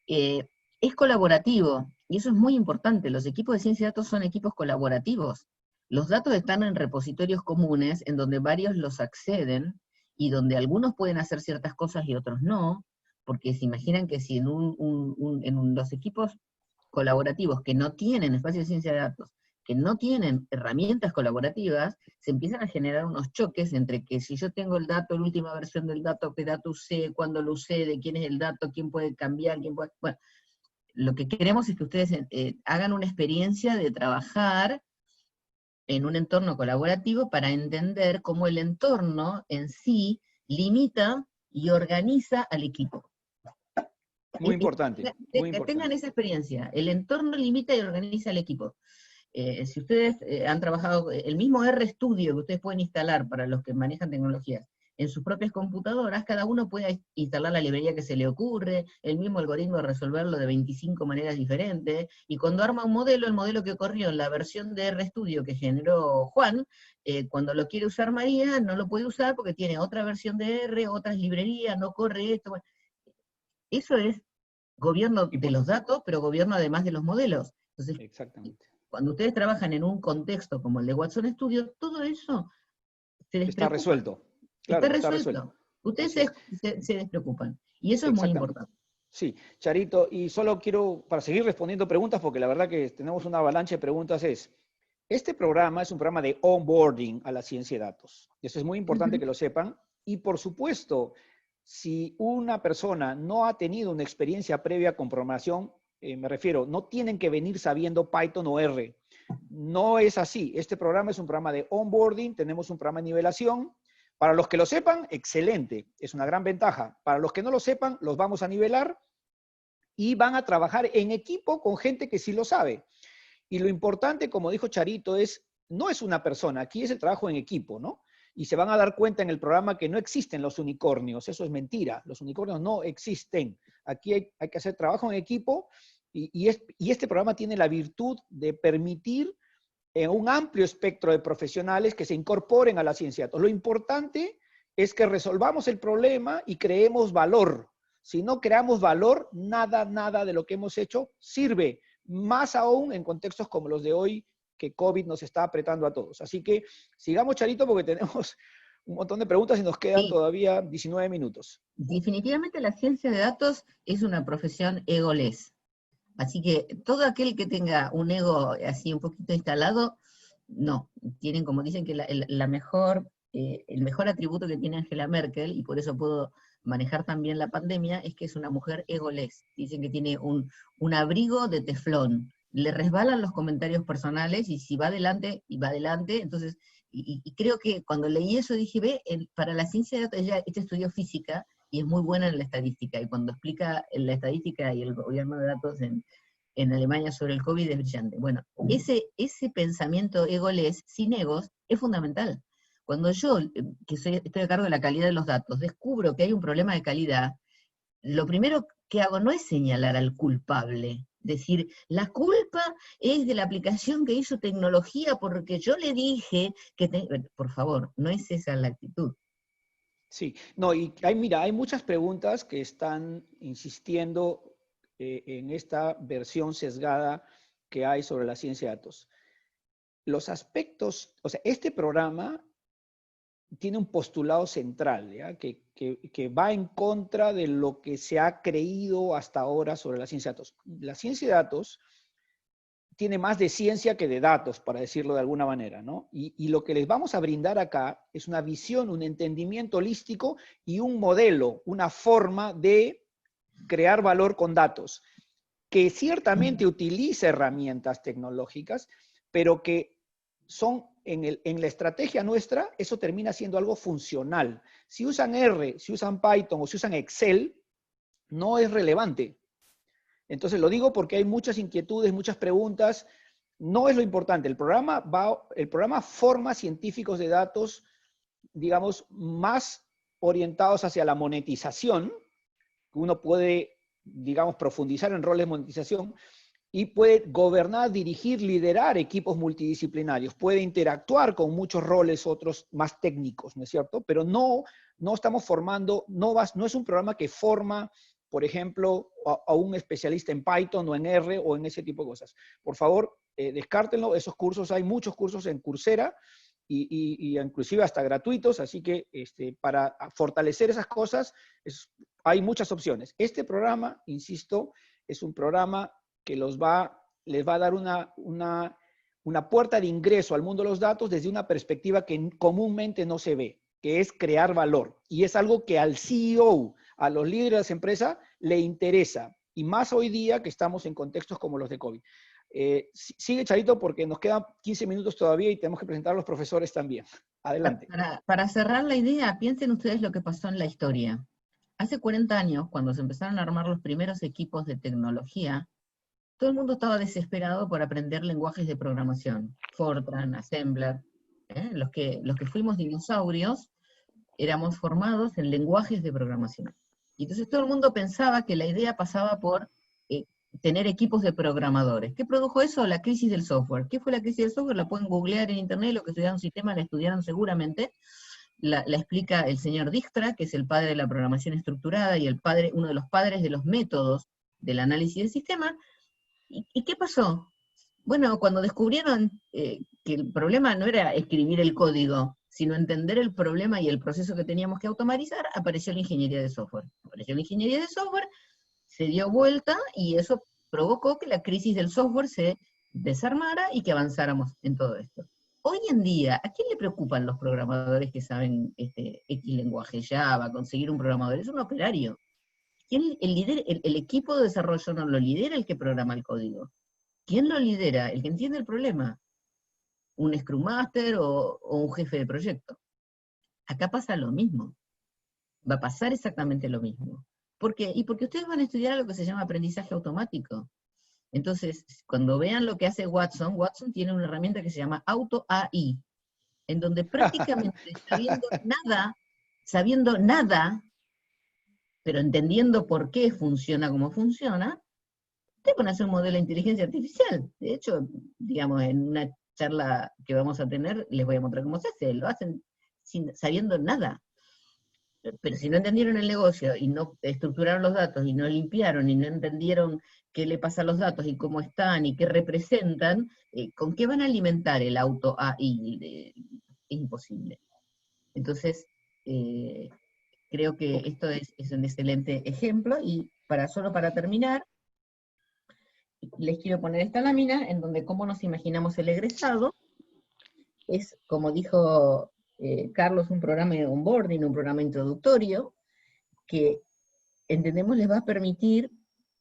S4: Es colaborativo, y eso es muy importante. Los equipos de ciencia de datos son equipos colaborativos. Los datos están en repositorios comunes, en donde varios los acceden, y donde algunos pueden hacer ciertas cosas y otros no, porque se imaginan que si en los equipos colaborativos que no tienen espacio de ciencia de datos, que no tienen herramientas colaborativas, se empiezan a generar unos choques entre que si yo tengo el dato, la última versión del dato, qué dato usé, cuándo lo usé, de quién es el dato, quién puede cambiar, quién puede... Bueno, lo que queremos es que ustedes hagan una experiencia de trabajar en un entorno colaborativo para entender cómo el entorno en sí limita y organiza al equipo.
S3: Muy importante. Muy importante.
S4: Que tengan esa experiencia. El entorno limita y organiza al equipo. Si ustedes han trabajado, el mismo RStudio que ustedes pueden instalar para los que manejan tecnologías, en sus propias computadoras, cada uno puede instalar la librería que se le ocurre, el mismo algoritmo de resolverlo de 25 maneras diferentes, y cuando arma un modelo, el modelo que corrió en la versión de RStudio que generó Juan, cuando lo quiere usar María, no lo puede usar porque tiene otra versión de R, otras librerías, no corre esto. Bueno, eso es gobierno de los datos, pero gobierno además de los modelos. Entonces,
S3: Exactamente.
S4: cuando ustedes trabajan en un contexto como el de Watson Studio, todo eso se
S3: Está
S4: despreocupa.
S3: resuelto. Claro,
S4: Está
S3: está
S4: resuelto.
S3: resuelto.
S4: Ustedes se despreocupan. Y eso es muy
S3: Exactamente.
S4: importante.
S3: Sí, Charito, y solo quiero, para seguir respondiendo preguntas, porque la verdad que tenemos una avalancha de preguntas, este programa es un programa de onboarding a la ciencia de datos. Y eso es muy importante que lo sepan. Y por supuesto, si una persona no ha tenido una experiencia previa con programación, me refiero, no tienen que venir sabiendo Python o R. No es así. Este programa es un programa de onboarding, tenemos un programa de nivelación. Para los que lo sepan, excelente, es una gran ventaja. Para los que no lo sepan, los vamos a nivelar y van a trabajar en equipo con gente que sí lo sabe. Y lo importante, como dijo Charito, no es una persona, aquí es el trabajo en equipo, ¿no? Y se van a dar cuenta en el programa que no existen los unicornios, eso es mentira, los unicornios no existen. Aquí hay que hacer trabajo en equipo y este programa tiene la virtud de permitir un amplio espectro de profesionales que se incorporen a la ciencia de datos. Lo importante es que resolvamos el problema y creemos valor. Si no creamos valor, nada de lo que hemos hecho sirve. Más aún en contextos como los de hoy, que COVID nos está apretando a todos. Así que sigamos, Charito, porque tenemos un montón de preguntas y nos quedan todavía 19 minutos.
S4: Definitivamente la ciencia de datos es una profesión egoless. Así que todo aquel que tenga un ego así un poquito instalado, no. Tienen, como dicen, que el mejor atributo que tiene Angela Merkel, y por eso puedo manejar también la pandemia, es que es una mujer egoless. Dicen que tiene un abrigo de teflón. Le resbalan los comentarios personales, y si va adelante, y va adelante. Entonces, y creo que cuando leí eso dije, para la ciencia de datos, ella estudió física, y es muy buena en la estadística, y cuando explica la estadística y el gobierno de datos en Alemania sobre el COVID es brillante. Bueno, ese pensamiento egoless, sin egos, es fundamental. Cuando yo, estoy a cargo de la calidad de los datos, descubro que hay un problema de calidad, lo primero que hago no es señalar al culpable, decir, la culpa es de la aplicación que hizo tecnología porque yo le dije que... Por favor, no es esa la actitud.
S3: Sí, no, y hay muchas preguntas que están insistiendo en esta versión sesgada que hay sobre la ciencia de datos. Los aspectos, o sea, este programa tiene un postulado central, ¿ya? Que va en contra de lo que se ha creído hasta ahora sobre la ciencia de datos. La ciencia de datos tiene más de ciencia que de datos, para decirlo de alguna manera, ¿no? Y lo que les vamos a brindar acá es una visión, un entendimiento holístico y un modelo, una forma de crear valor con datos, que ciertamente utiliza herramientas tecnológicas, pero que son, en la estrategia nuestra, eso termina siendo algo funcional. Si usan R, si usan Python o si usan Excel, no es relevante. Entonces lo digo porque hay muchas inquietudes, muchas preguntas. No es lo importante. El programa forma científicos de datos, digamos, más orientados hacia la monetización. Uno puede, digamos, profundizar en roles de monetización y puede gobernar, dirigir, liderar equipos multidisciplinarios. Puede interactuar con muchos roles otros más técnicos, ¿no es cierto? Pero no estamos formando, no es un programa que forma, por ejemplo, a un especialista en Python o en R o en ese tipo de cosas. Por favor, descártenlo. Esos cursos, hay muchos cursos en Coursera y inclusive hasta gratuitos, así que para fortalecer esas cosas hay muchas opciones. Este programa, insisto, es un programa que les va a dar una puerta de ingreso al mundo de los datos desde una perspectiva que comúnmente no se ve, que es crear valor. Y es algo que al CEO, a los líderes de las empresas, le interesa. Y más hoy día que estamos en contextos como los de COVID. Sigue, Charito, porque nos quedan 15 minutos todavía y tenemos que presentar a los profesores también. Adelante.
S4: Para cerrar la idea, piensen ustedes lo que pasó en la historia. Hace 40 años, cuando se empezaron a armar los primeros equipos de tecnología, todo el mundo estaba desesperado por aprender lenguajes de programación. Fortran, Assembler. Los que fuimos dinosaurios éramos formados en lenguajes de programación. Y entonces todo el mundo pensaba que la idea pasaba por tener equipos de programadores. ¿Qué produjo eso? La crisis del software. ¿Qué fue la crisis del software? La pueden googlear en internet, los que estudiaron sistemas la estudiaron seguramente. la explica el señor Dijkstra, que es el padre de la programación estructurada y uno de los padres de los métodos del análisis del sistema. ¿Y qué pasó? Bueno, cuando descubrieron que el problema no era escribir el código, sino entender el problema y el proceso que teníamos que automatizar, apareció la ingeniería de software. Apareció la ingeniería de software, se dio vuelta, y eso provocó que la crisis del software se desarmara y que avanzáramos en todo esto. Hoy en día, ¿a quién le preocupan los programadores que saben X lenguaje, Java, conseguir un programador? Es un operario. El equipo de desarrollo no lo lidera el que programa el código. ¿Quién lo lidera? El que entiende el problema. Un Scrum Master o un jefe de proyecto. Acá pasa lo mismo. Va a pasar exactamente lo mismo. ¿Por qué? Y porque ustedes van a estudiar algo que se llama aprendizaje automático. Entonces, cuando vean lo que hace Watson, Watson tiene una herramienta que se llama Auto AI, en donde prácticamente sabiendo nada, pero entendiendo por qué funciona como funciona, te van a hacer un modelo de inteligencia artificial. De hecho, digamos, en una charla que vamos a tener, les voy a mostrar cómo se hace. Lo hacen sabiendo nada. Pero si no entendieron el negocio, y no estructuraron los datos, y no limpiaron, y no entendieron qué le pasa a los datos, y cómo están, y qué representan, ¿con qué van a alimentar el auto AI? Es imposible. Entonces, creo que esto es un excelente ejemplo, y solo para terminar, les quiero poner esta lámina, en donde cómo nos imaginamos el egresado. Es, como dijo Carlos, un programa de onboarding, un programa introductorio, que entendemos les va a permitir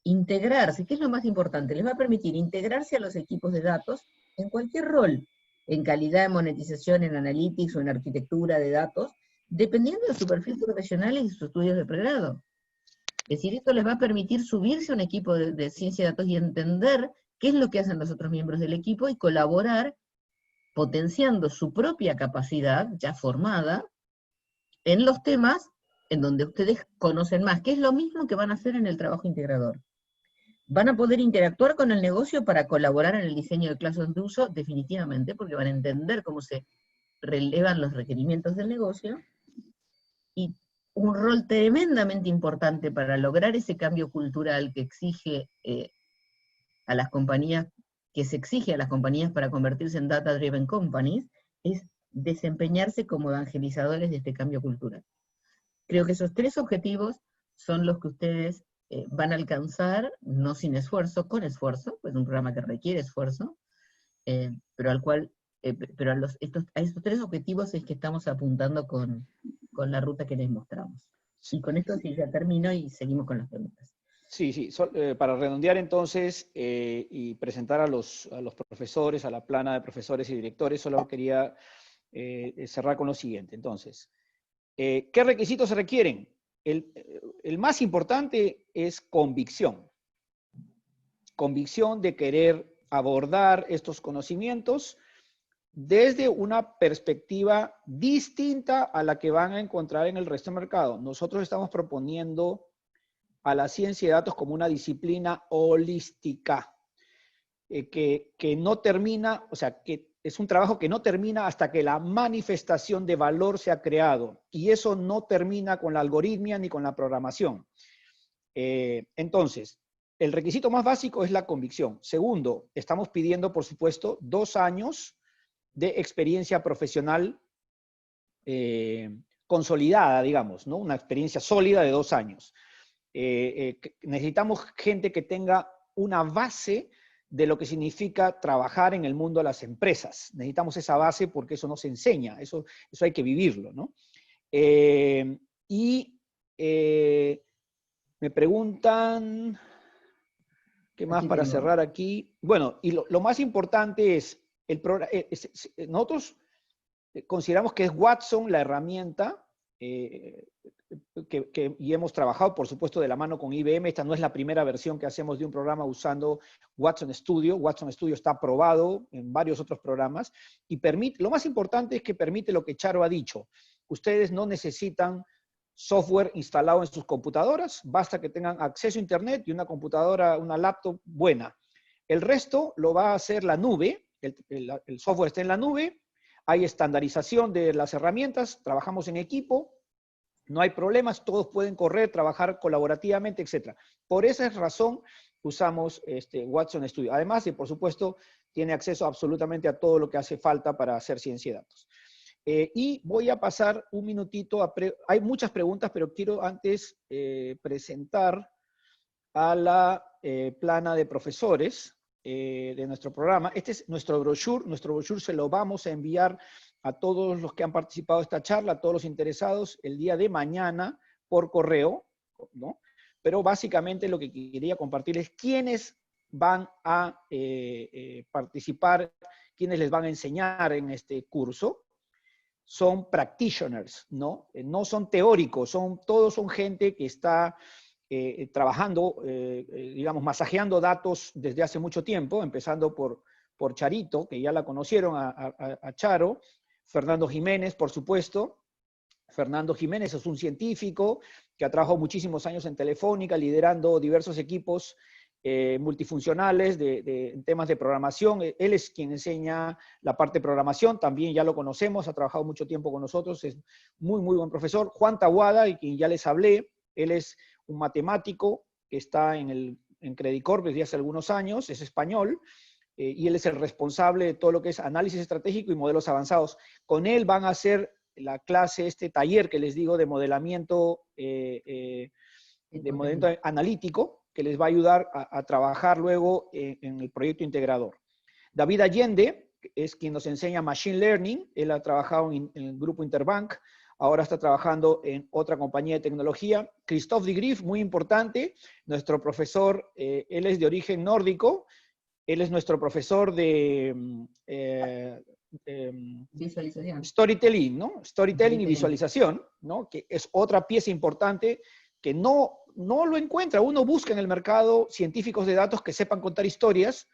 S4: integrarse, que es lo más importante, les va a permitir integrarse a los equipos de datos en cualquier rol, en calidad de monetización, en analytics o en arquitectura de datos, dependiendo de su perfil profesional y sus estudios de pregrado. Es decir, esto les va a permitir subirse a un equipo de ciencia de datos y entender qué es lo que hacen los otros miembros del equipo y colaborar potenciando su propia capacidad ya formada en los temas en donde ustedes conocen más, que es lo mismo que van a hacer en el trabajo integrador. ¿Van a poder interactuar con el negocio para colaborar en el diseño de clases de uso? Definitivamente, porque van a entender cómo se relevan los requerimientos del negocio, y un rol tremendamente importante para lograr ese cambio cultural que exige a las compañías, que se exige a las compañías para convertirse en data-driven companies, es desempeñarse como evangelizadores de este cambio cultural. Creo que esos tres objetivos son los que ustedes van a alcanzar, no sin esfuerzo, con esfuerzo, pues es un programa que requiere esfuerzo, pero al cual, pero a estos tres objetivos es que estamos apuntando con la ruta que les mostramos. Y con esto sí ya termino y seguimos con las preguntas.
S3: Sí. Para redondear entonces y presentar a los profesores, a la plana de profesores y directores, solo quería cerrar con lo siguiente. Entonces, ¿qué requisitos se requieren? El más importante es convicción. Convicción de querer abordar estos conocimientos desde una perspectiva distinta a la que van a encontrar en el resto del mercado. Nosotros estamos proponiendo a la ciencia de datos como una disciplina holística, que no termina, o sea, que es un trabajo que no termina hasta que la manifestación de valor se ha creado, y eso no termina con la algoritmia ni con la programación. Entonces, el requisito más básico es la convicción. Segundo, estamos pidiendo, por supuesto, 2 años de experiencia profesional consolidada, digamos, ¿no? Una experiencia sólida de 2 años. Necesitamos gente que tenga una base de lo que significa trabajar en el mundo de las empresas. Necesitamos esa base porque eso no se enseña, eso hay que vivirlo, ¿no? Me preguntan, ¿qué más para cerrar aquí? Bueno, y lo más importante es, nosotros consideramos que es Watson la herramienta y hemos trabajado, por supuesto, de la mano con IBM. Esta no es la primera versión que hacemos de un programa usando Watson Studio. Watson Studio está aprobado en varios otros programas y permite, lo más importante es que permite lo que Charo ha dicho. Ustedes no necesitan software instalado en sus computadoras, basta que tengan acceso a Internet y una computadora, una laptop buena. El resto lo va a hacer la nube, el software está en la nube, Hay estandarización de las herramientas, trabajamos en equipo, no hay problemas, todos pueden correr, trabajar colaborativamente, etc. Por esa razón usamos Watson Studio. Además de, por supuesto, tiene acceso absolutamente a todo lo que hace falta para hacer ciencia de datos. Y voy a pasar un minutito hay muchas preguntas, pero quiero antes presentar a la plana de profesores de nuestro programa. Este es nuestro brochure se lo vamos a enviar a todos los que han participado de esta charla, a todos los interesados, el día de mañana por correo, ¿no? Pero básicamente lo que quería compartir es quiénes van a participar, quiénes les van a enseñar en este curso. Son practitioners, ¿no? No son teóricos, todos son gente que está trabajando, digamos, masajeando datos desde hace mucho tiempo, empezando por Charito, que ya la conocieron, a Charo, Fernando Jiménez, por supuesto. Fernando Jiménez es un científico que ha trabajado muchísimos años en Telefónica, liderando diversos equipos multifuncionales en temas de programación. Él es quien enseña la parte de programación, también ya lo conocemos, ha trabajado mucho tiempo con nosotros, es muy, muy buen profesor. Juan Tahuada, y quien ya les hablé, él es un matemático que está en Credit Corp desde hace algunos años, es español, y él es el responsable de todo lo que es análisis estratégico y modelos avanzados. Con él van a hacer la clase, este taller que les digo de modelamiento analítico, que les va a ayudar a trabajar luego en el proyecto integrador. David Allende es quien nos enseña Machine Learning, él ha trabajado en el grupo Interbank, ahora está trabajando en otra compañía de tecnología. Christophe de Grief, muy importante, nuestro profesor, él es de origen nórdico, él es nuestro profesor de
S4: visualización.
S3: Storytelling, ¿no? Storytelling y visualización, ¿no? Que es otra pieza importante que no lo encuentra. Uno busca en el mercado científicos de datos que sepan contar historias,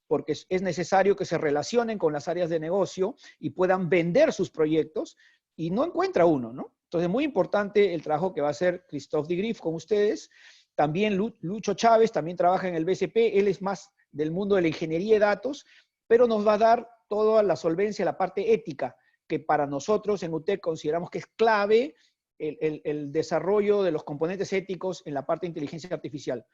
S3: porque es necesario que se relacionen con las áreas de negocio y puedan vender sus proyectos, y no encuentra uno, ¿no? Entonces, muy importante el trabajo que va a hacer Christophe de Grief con ustedes. También Lucho Chávez, también trabaja en el BCP, él es más del mundo de la ingeniería de datos, pero nos va a dar toda la solvencia, la parte ética, que para nosotros en UTEC consideramos que es clave el desarrollo de los componentes éticos en la parte de inteligencia artificial.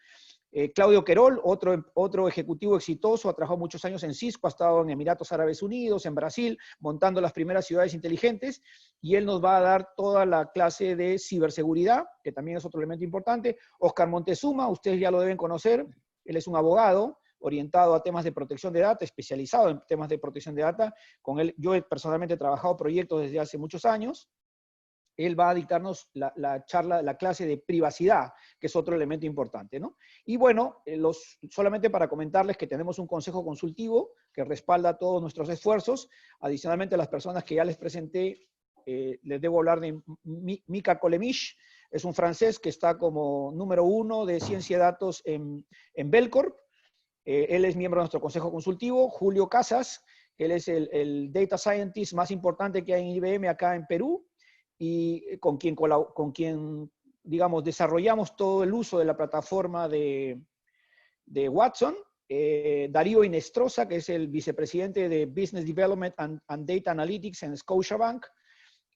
S3: Claudio Querol, otro ejecutivo exitoso, ha trabajado muchos años en Cisco, ha estado en Emiratos Árabes Unidos, en Brasil, montando las primeras ciudades inteligentes, y él nos va a dar toda la clase de ciberseguridad, que también es otro elemento importante. Oscar Montezuma, ustedes ya lo deben conocer, él es un abogado orientado a temas de protección de datos, especializado en temas de protección de datos. Con él, yo personalmente he trabajado proyectos desde hace muchos años. Él va a dictarnos la charla, la clase de privacidad, que es otro elemento importante, ¿no? Y bueno, solamente para comentarles que tenemos un consejo consultivo que respalda todos nuestros esfuerzos. Adicionalmente, a las personas que ya les presenté, les debo hablar de Mika Kolemish, es un francés que está como número 1 de ciencia de datos en Belcorp. Él es miembro de nuestro consejo consultivo. Julio Casas, él es el data scientist más importante que hay en IBM acá en Perú, y con quien digamos, desarrollamos todo el uso de la plataforma de Watson. Darío Inestrosa, que es el vicepresidente de Business Development and Data Analytics en Scotiabank.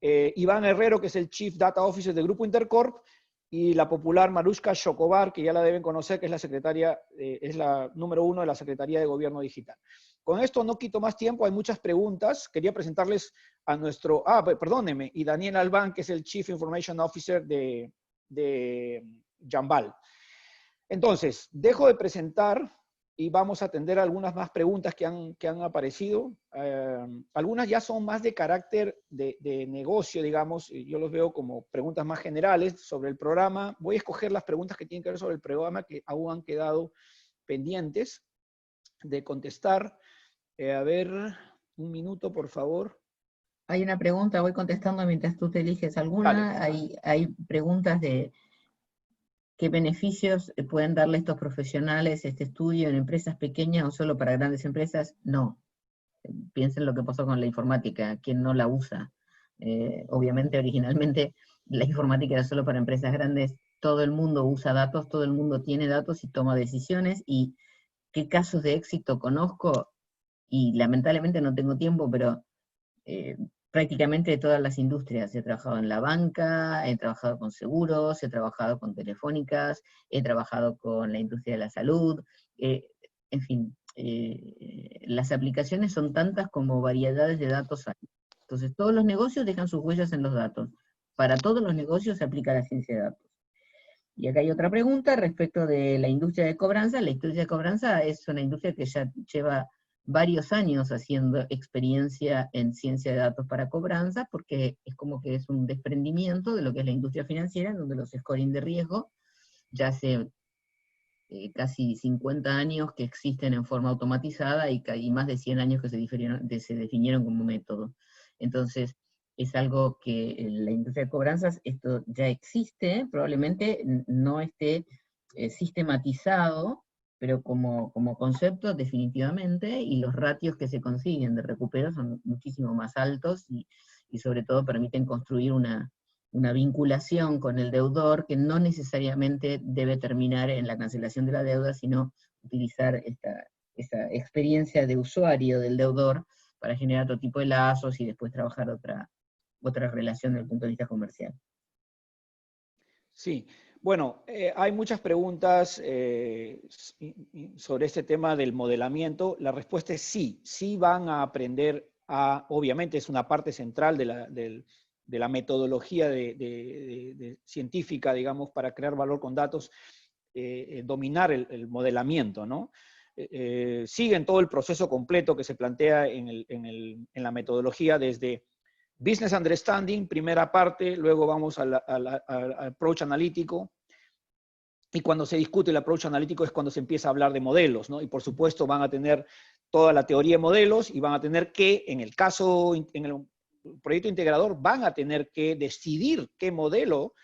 S3: Iván Herrero, que es el Chief Data Officer del Grupo Intercorp, y la popular Marushka Shokovar, que ya la deben conocer, que es la secretaria, es la número 1 de la Secretaría de Gobierno Digital. Con esto no quito más tiempo, hay muchas preguntas. Quería presentarles a nuestro, perdónenme, y Daniel Albán, que es el Chief Information Officer de Jambal. Entonces, dejo de presentar y vamos a atender algunas más preguntas que han aparecido. Algunas ya son más de carácter de negocio, digamos, y yo los veo como preguntas más generales sobre el programa. Voy a escoger las preguntas que tienen que ver sobre el programa, que aún han quedado pendientes de contestar. A ver, un minuto, por favor.
S4: Hay una pregunta, voy contestando mientras tú te eliges alguna. Hay preguntas de qué beneficios pueden darle estos profesionales este estudio en empresas pequeñas o solo para grandes empresas. No. Piensen lo que pasó con la informática, quien no la usa. Obviamente, originalmente, la informática era solo para empresas grandes. Todo el mundo usa datos, todo el mundo tiene datos y toma decisiones. ¿Y qué casos de éxito conozco? Y lamentablemente no tengo tiempo, pero prácticamente de todas las industrias. He trabajado en la banca, he trabajado con seguros, he trabajado con telefónicas, he trabajado con la industria de la salud, en fin, las aplicaciones son tantas como variedades de datos hay. Entonces, todos los negocios dejan sus huellas en los datos. Para todos los negocios se aplica la ciencia de datos. Y acá hay otra pregunta respecto de la industria de cobranza. La industria de cobranza es una industria que ya lleva varios años haciendo experiencia en ciencia de datos para cobranza, porque es como que es un desprendimiento de lo que es la industria financiera, en donde los scoring de riesgo ya hace casi 50 años que existen en forma automatizada y más de 100 años que se definieron como método. Entonces, es algo que en la industria de cobranzas esto ya existe, probablemente no esté sistematizado, pero como concepto definitivamente, y los ratios que se consiguen de recupero son muchísimo más altos y sobre todo permiten construir una vinculación con el deudor que no necesariamente debe terminar en la cancelación de la deuda, sino utilizar esa experiencia de usuario del deudor para generar otro tipo de lazos y después trabajar otra relación desde el punto de vista comercial.
S3: Sí, bueno, hay muchas preguntas sobre este tema del modelamiento. La respuesta es sí, sí van a aprender obviamente es una parte central de la metodología científica, digamos, para crear valor con datos, dominar el modelamiento, ¿no? Siguen todo el proceso completo que se plantea en la metodología desde Business Understanding, primera parte, luego vamos al approach analítico, y cuando se discute el approach analítico es cuando se empieza a hablar de modelos, ¿no? Y por supuesto van a tener toda la teoría de modelos y van a tener que, en el proyecto integrador, van a tener que decidir qué modelo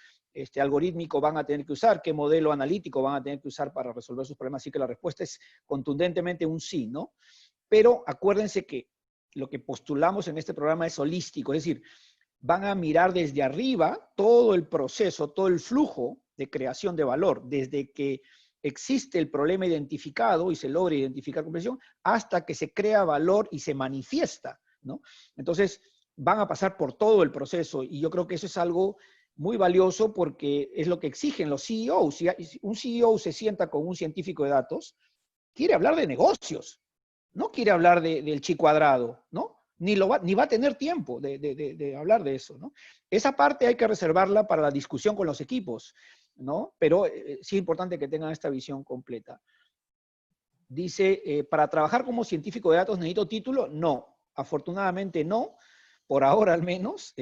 S3: algorítmico van a tener que usar, qué modelo analítico van a tener que usar para resolver sus problemas. Así que la respuesta es contundentemente un sí, ¿no? Pero acuérdense que lo que postulamos en este programa es holístico, es decir, van a mirar desde arriba todo el proceso, todo el flujo de creación de valor, desde que existe el problema identificado y se logra identificar con precisión, hasta que se crea valor y se manifiesta, ¿no? Entonces, van a pasar por todo el proceso, y yo creo que eso es algo muy valioso porque es lo que exigen los CEOs. Si un CEO se sienta con un científico de datos, quiere hablar de negocios, no quiere hablar del chi cuadrado, ¿no? Ni va a tener tiempo de hablar de eso, ¿no? Esa parte hay que reservarla para la discusión con los equipos, ¿no? Pero sí es importante que tengan esta visión completa. Dice, ¿para trabajar como científico de datos necesito título? No, afortunadamente no, por ahora al menos.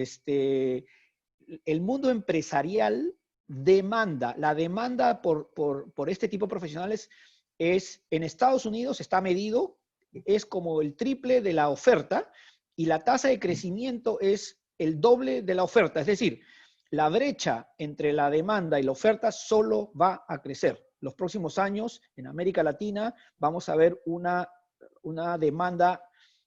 S3: El mundo empresarial la demanda por este tipo de profesionales en Estados Unidos está medido, es como el triple de la oferta, y la tasa de crecimiento es el doble de la oferta. Es decir, la brecha entre la demanda y la oferta solo va a crecer. Los próximos años, en América Latina, vamos a ver una demanda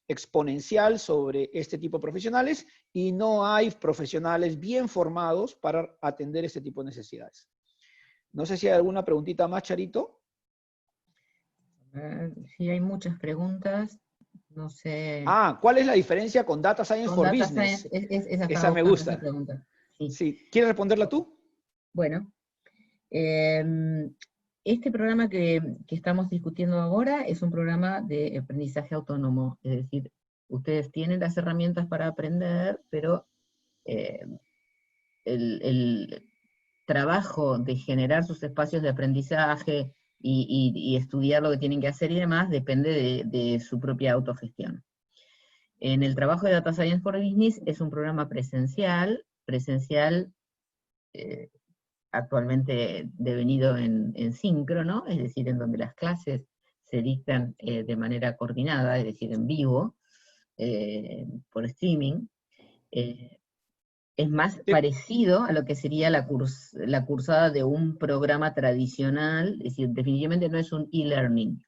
S3: exponencial sobre este tipo de profesionales, y no hay profesionales bien formados para atender este tipo de necesidades. No sé si hay alguna preguntita más, Charito.
S4: Sí, hay muchas preguntas. No sé.
S3: ¿Cuál es la diferencia con Data Science for Business? Esa me gusta.
S4: Sí.
S3: Sí. ¿Quieres responderla tú?
S4: Bueno, este programa que estamos discutiendo ahora es un programa de aprendizaje autónomo, es decir, ustedes tienen las herramientas para aprender, pero el trabajo de generar sus espacios de aprendizaje y estudiar lo que tienen que hacer y demás depende de su propia autogestión. En el trabajo de Data Science for Business es un programa presencial actualmente devenido en síncrono, es decir, en donde las clases se dictan de manera coordinada, es decir, en vivo, por streaming. Es más parecido a lo que sería la cursada de un programa tradicional, es decir, definitivamente no es un e-learning,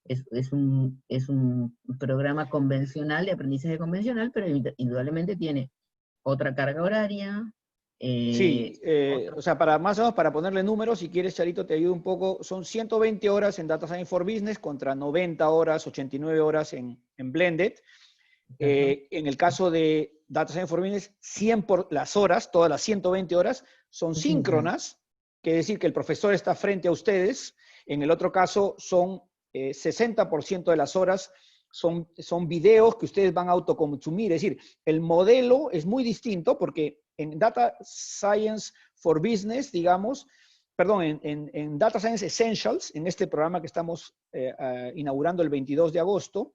S4: es un programa convencional, de aprendizaje convencional, pero indudablemente tiene otra carga horaria.
S3: Sí, o sea, más o menos para ponerle números, si quieres, Charito, te ayudo un poco. Son 120 horas en Data Science for Business contra 90 horas, 89 horas en Blended. En el caso de Data Science for Business, 100 por las horas, todas las 120 horas, son síncronas, quiere decir que el profesor está frente a ustedes. En el otro caso, son 60% de las horas son videos que ustedes van a autoconsumir. Es decir, el modelo es muy distinto porque en Data Science for Business, digamos, perdón, en Data Science Essentials, en este programa que estamos inaugurando el 22 de agosto,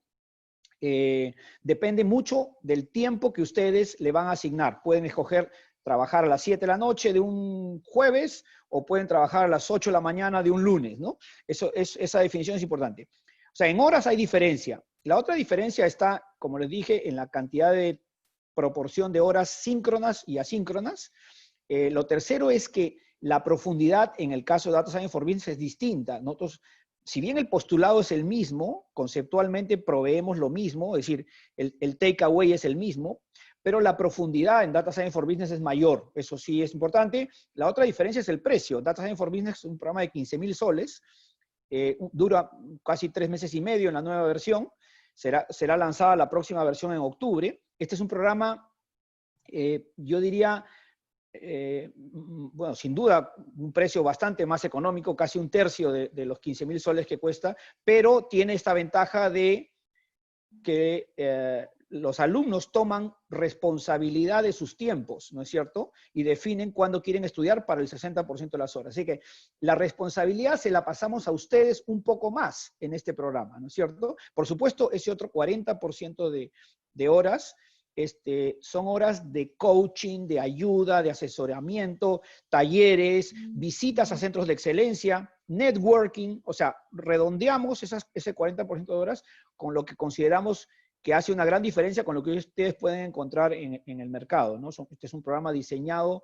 S3: depende mucho del tiempo que ustedes le van a asignar. Pueden escoger trabajar a las 7 de la noche de un jueves o pueden trabajar a las 8 de la mañana de un lunes, ¿no? Esa definición es importante. O sea, en horas hay diferencia. La otra diferencia está, como les dije, en la cantidad de proporción de horas síncronas y asíncronas. Lo tercero es que la profundidad en el caso de Data Science for Business es distinta. Nosotros, si bien el postulado es el mismo, conceptualmente proveemos lo mismo, es decir, el takeaway es el mismo, pero la profundidad en Data Science for Business es mayor. Eso sí es importante. La otra diferencia es el precio. Data Science for Business es un programa de 15,000 soles, dura casi 3 meses y medio en la nueva versión, será lanzada la próxima versión en octubre. Este es un programa, yo diría, bueno, sin duda, un precio bastante más económico, casi un tercio de los 15,000 soles que cuesta, pero tiene esta ventaja de que los alumnos toman responsabilidad de sus tiempos, ¿no es cierto? Y definen cuándo quieren estudiar para el 60% de las horas. Así que la responsabilidad se la pasamos a ustedes un poco más en este programa, ¿no es cierto? Por supuesto, ese otro 40% de horas son horas de coaching, de ayuda, de asesoramiento, talleres, visitas a centros de excelencia, networking, o sea, redondeamos ese 40% de horas con lo que consideramos que hace una gran diferencia con lo que ustedes pueden encontrar en el mercado, ¿no? Este es un programa diseñado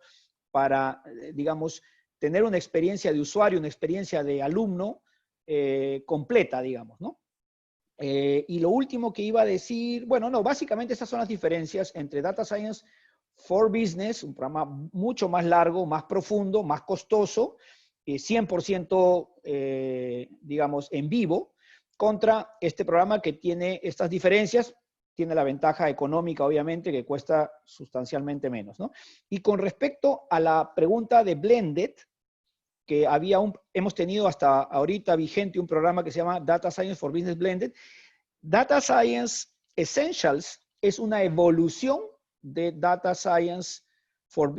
S3: para, digamos, tener una experiencia de usuario, una experiencia de alumno completa, digamos, ¿no? Y lo último que iba a decir, bueno, no, básicamente estas son las diferencias entre Data Science for Business, un programa mucho más largo, más profundo, más costoso, 100% digamos, en vivo, contra este programa que tiene estas diferencias, tiene la ventaja económica, obviamente, que cuesta sustancialmente menos, ¿no? Y con respecto a la pregunta de Blended, que hemos tenido hasta ahorita vigente un programa que se llama Data Science for Business Blended. Data Science Essentials es una evolución de Data Science for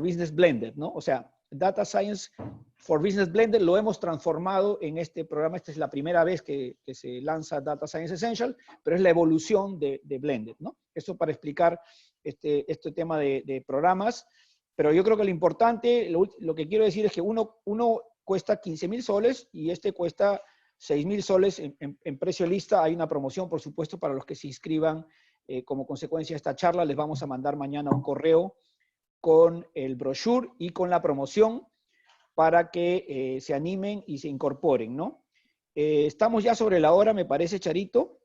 S3: Business Blended, ¿no? O sea, Data Science for Business Blended lo hemos transformado en este programa. Esta es la primera vez que se lanza Data Science Essential, pero es la evolución de Blended, ¿no? Eso para explicar este tema de programas. Pero yo creo que lo importante, lo que quiero decir es que uno cuesta 15,000 soles y este cuesta 6,000 soles en precio lista. Hay una promoción, por supuesto, para los que se inscriban como consecuencia de esta charla. Les vamos a mandar mañana un correo con el brochure y con la promoción para que se animen y se incorporen, ¿no? Estamos ya sobre la hora, me parece, Charito.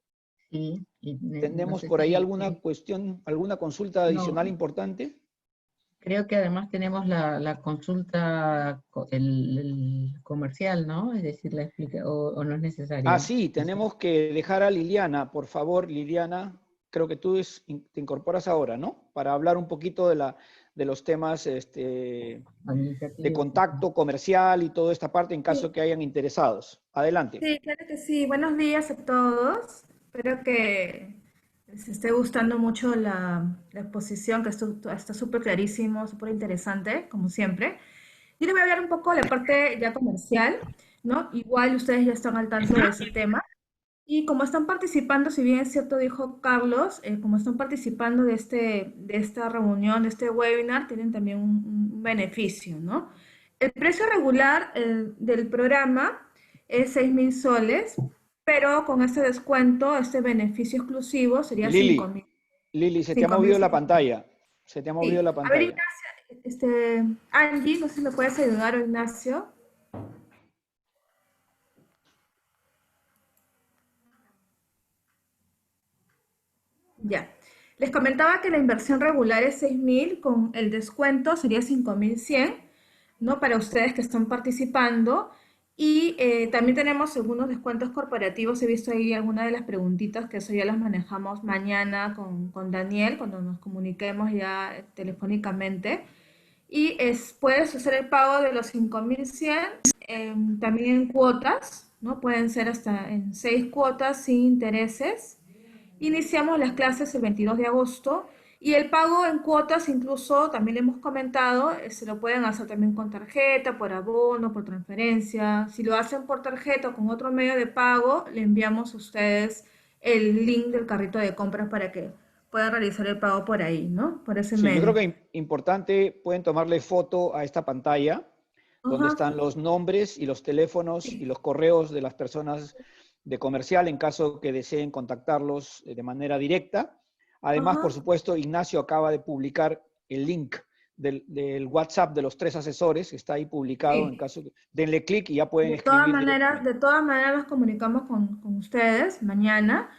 S4: Sí.
S3: ¿Tenemos
S4: no sé
S3: por ahí
S4: si-
S3: alguna cuestión, alguna consulta adicional importante?
S4: Creo que además tenemos la consulta, el comercial, ¿no? Es decir, o no es necesario.
S3: Ah, sí, tenemos que dejar a Liliana, por favor, Liliana, creo que tú te incorporas ahora, ¿no? Para hablar un poquito de los temas de
S4: Administrativo.
S3: contacto comercial y toda esta parte en caso
S5: Sí,
S3: que hayan interesados. Adelante.
S5: sí, claro que sí. Buenos días a todos. Espero que les esté gustando mucho la exposición, que está súper clarísimo, súper interesante, como siempre. Yo les voy a hablar un poco de la parte ya comercial, ¿no? Igual ustedes ya están al tanto de ese tema. Y como están participando, si bien es cierto, dijo Carlos, como están participando de esta reunión, de este webinar, tienen también un beneficio, ¿no? El precio regular del programa es 6,000 soles, pero con este descuento, este beneficio exclusivo sería
S3: Lili, Lili, se te ha
S5: 5,000.
S3: movido la pantalla. Se te ha movido
S5: Sí.
S3: la
S5: A ver,
S3: pantalla.
S5: Ignacio, Angie, no sé si me puedes ayudar, o Ignacio. Ya. Les comentaba que la inversión regular es 6,000, con el descuento sería 5,100, ¿no? Para ustedes que están participando. Y también tenemos algunos descuentos corporativos. He visto ahí algunas de las preguntitas, que eso ya las manejamos mañana con Daniel, cuando nos comuniquemos ya telefónicamente. Y puedes hacer el pago de los 5.100 también en cuotas, ¿no? Pueden ser hasta en 6 cuotas sin intereses. Iniciamos las clases el 22 de agosto y el pago en cuotas, incluso también le hemos comentado, se lo pueden hacer también con tarjeta, por abono, por transferencia. Si lo hacen por tarjeta o con otro medio de pago, le enviamos a ustedes el link del carrito de compras para que puedan realizar el pago por ahí, ¿no? Por ese
S3: Sí, yo creo
S5: medio.
S3: que importante, pueden tomarle foto a esta pantalla, donde
S5: Ajá,
S3: están los nombres y los teléfonos y
S5: sí,
S3: los correos de las personas de comercial en caso que deseen contactarlos de manera directa. Además, por
S5: ajá.
S3: supuesto, Ignacio acaba de publicar el link del WhatsApp de los 3 asesores, está ahí publicado, en
S5: Sí.
S3: caso que denle clic y ya pueden escribir
S5: De
S3: directamente.
S5: todas maneras nos comunicamos con ustedes mañana,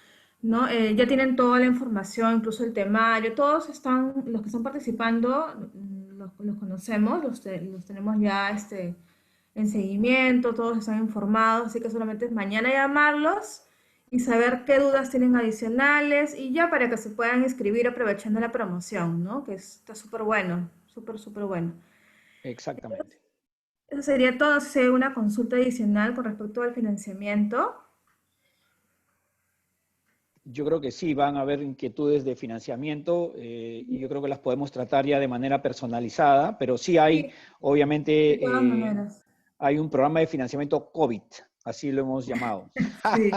S5: ¿no? Ya tienen toda la información, incluso el temario, todos están, los que están participando, los conocemos, los tenemos ya en seguimiento, todos están informados, así que solamente es mañana llamarlos y saber qué dudas tienen adicionales y ya para que se puedan inscribir aprovechando la promoción, ¿no? Que está súper bueno, súper, súper bueno.
S3: Exactamente.
S5: Eso sería todo, si hay una consulta adicional con respecto al financiamiento.
S3: Yo creo que sí, van a haber inquietudes de financiamiento y yo creo que las podemos tratar ya de manera personalizada, pero sí hay,
S5: Sí, de todas
S3: obviamente,
S5: maneras.
S3: hay un programa de financiamiento COVID, así lo hemos llamado.
S5: Sí,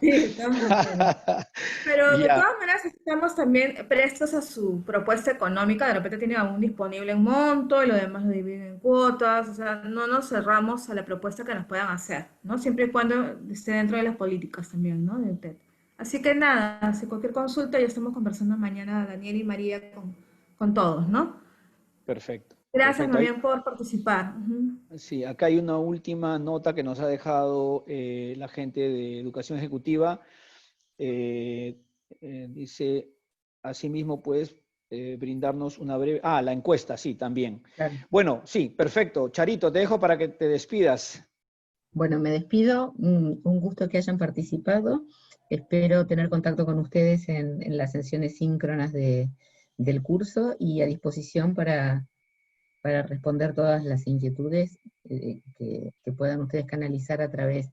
S5: sí, de todas maneras. Pero de
S3: Ya,
S5: todas maneras estamos también prestos a su propuesta económica. De repente tienen aún disponible un monto y lo demás lo dividen en cuotas. O sea, no nos cerramos a la propuesta que nos puedan hacer, ¿no? Siempre y cuando esté dentro de las políticas también, ¿no? De UTED. Así que nada, si cualquier consulta, ya estamos conversando mañana Daniel y María con todos, ¿no?
S3: perfecto,
S5: Gracias,
S3: perfecto.
S5: más bien, por participar. Ujú.
S3: Sí, acá hay una última nota que nos ha dejado la gente de Educación Ejecutiva. Eh, dice, asimismo, puedes brindarnos una breve... Ah, la encuesta, sí, también.
S4: Claro.
S3: Bueno, sí, perfecto. Charito, te dejo para que te despidas.
S4: Bueno, me despido. Un gusto que hayan participado. Espero tener contacto con ustedes en las sesiones síncronas del curso y a disposición para responder todas las inquietudes que puedan ustedes canalizar a través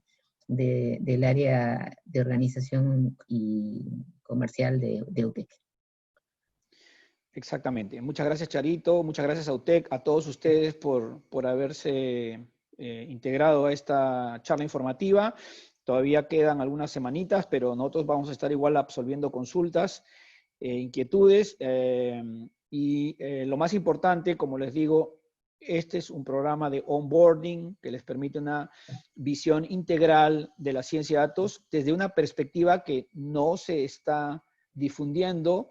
S4: del área de organización y comercial de UTEC.
S3: Exactamente. Muchas gracias, Charito. Muchas gracias a UTEC, a todos ustedes por haberse integrado a esta charla informativa. Todavía quedan algunas semanitas, pero nosotros vamos a estar igual absolviendo consultas, inquietudes. Lo más importante, como les digo, este es un programa de onboarding que les permite una visión integral de la ciencia de datos desde una perspectiva que no se está difundiendo,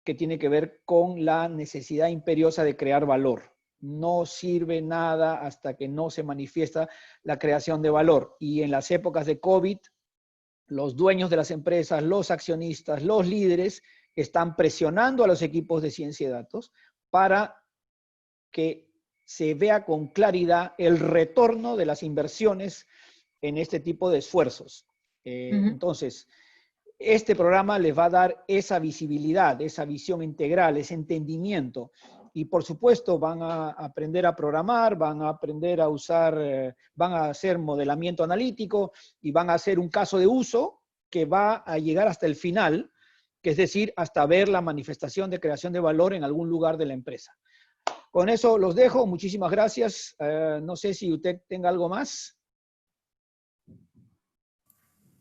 S3: que tiene que ver con la necesidad imperiosa de crear valor. No sirve nada hasta que no se manifiesta la creación de valor. Y en las épocas de COVID, los dueños de las empresas, los accionistas, los líderes están presionando a los equipos de ciencia de datos para que se vea con claridad el retorno de las inversiones en este tipo de esfuerzos. Entonces, este programa les va a dar esa visibilidad, esa visión integral, ese entendimiento. Y por supuesto van a aprender a programar, van a aprender a usar, van a hacer modelamiento analítico y van a hacer un caso de uso que va a llegar hasta el final, que es decir, hasta ver la manifestación de creación de valor en algún lugar de la empresa. Con eso los dejo. Muchísimas gracias. No sé si usted tenga algo más.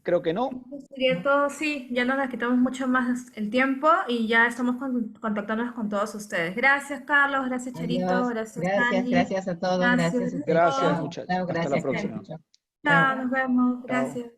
S3: Creo que no.
S5: Eso sería todo, sí, ya no nos quitamos mucho más el tiempo y ya estamos contactándonos con todos ustedes. Gracias, Carlos, gracias, Charito,
S4: Adiós.
S5: gracias,
S4: Gracias,
S5: Dani.
S4: gracias a todos.
S5: Gracias,
S4: Gracias,
S5: gracias a
S4: UTEC.
S3: Gracias,
S5: todos.
S4: Chao,
S3: muchachos.
S4: chao,
S3: Hasta la
S4: gracias,
S3: próxima.
S4: Carlos. Chao. Chao.
S5: Chao, nos vemos,
S3: Chao.
S5: gracias.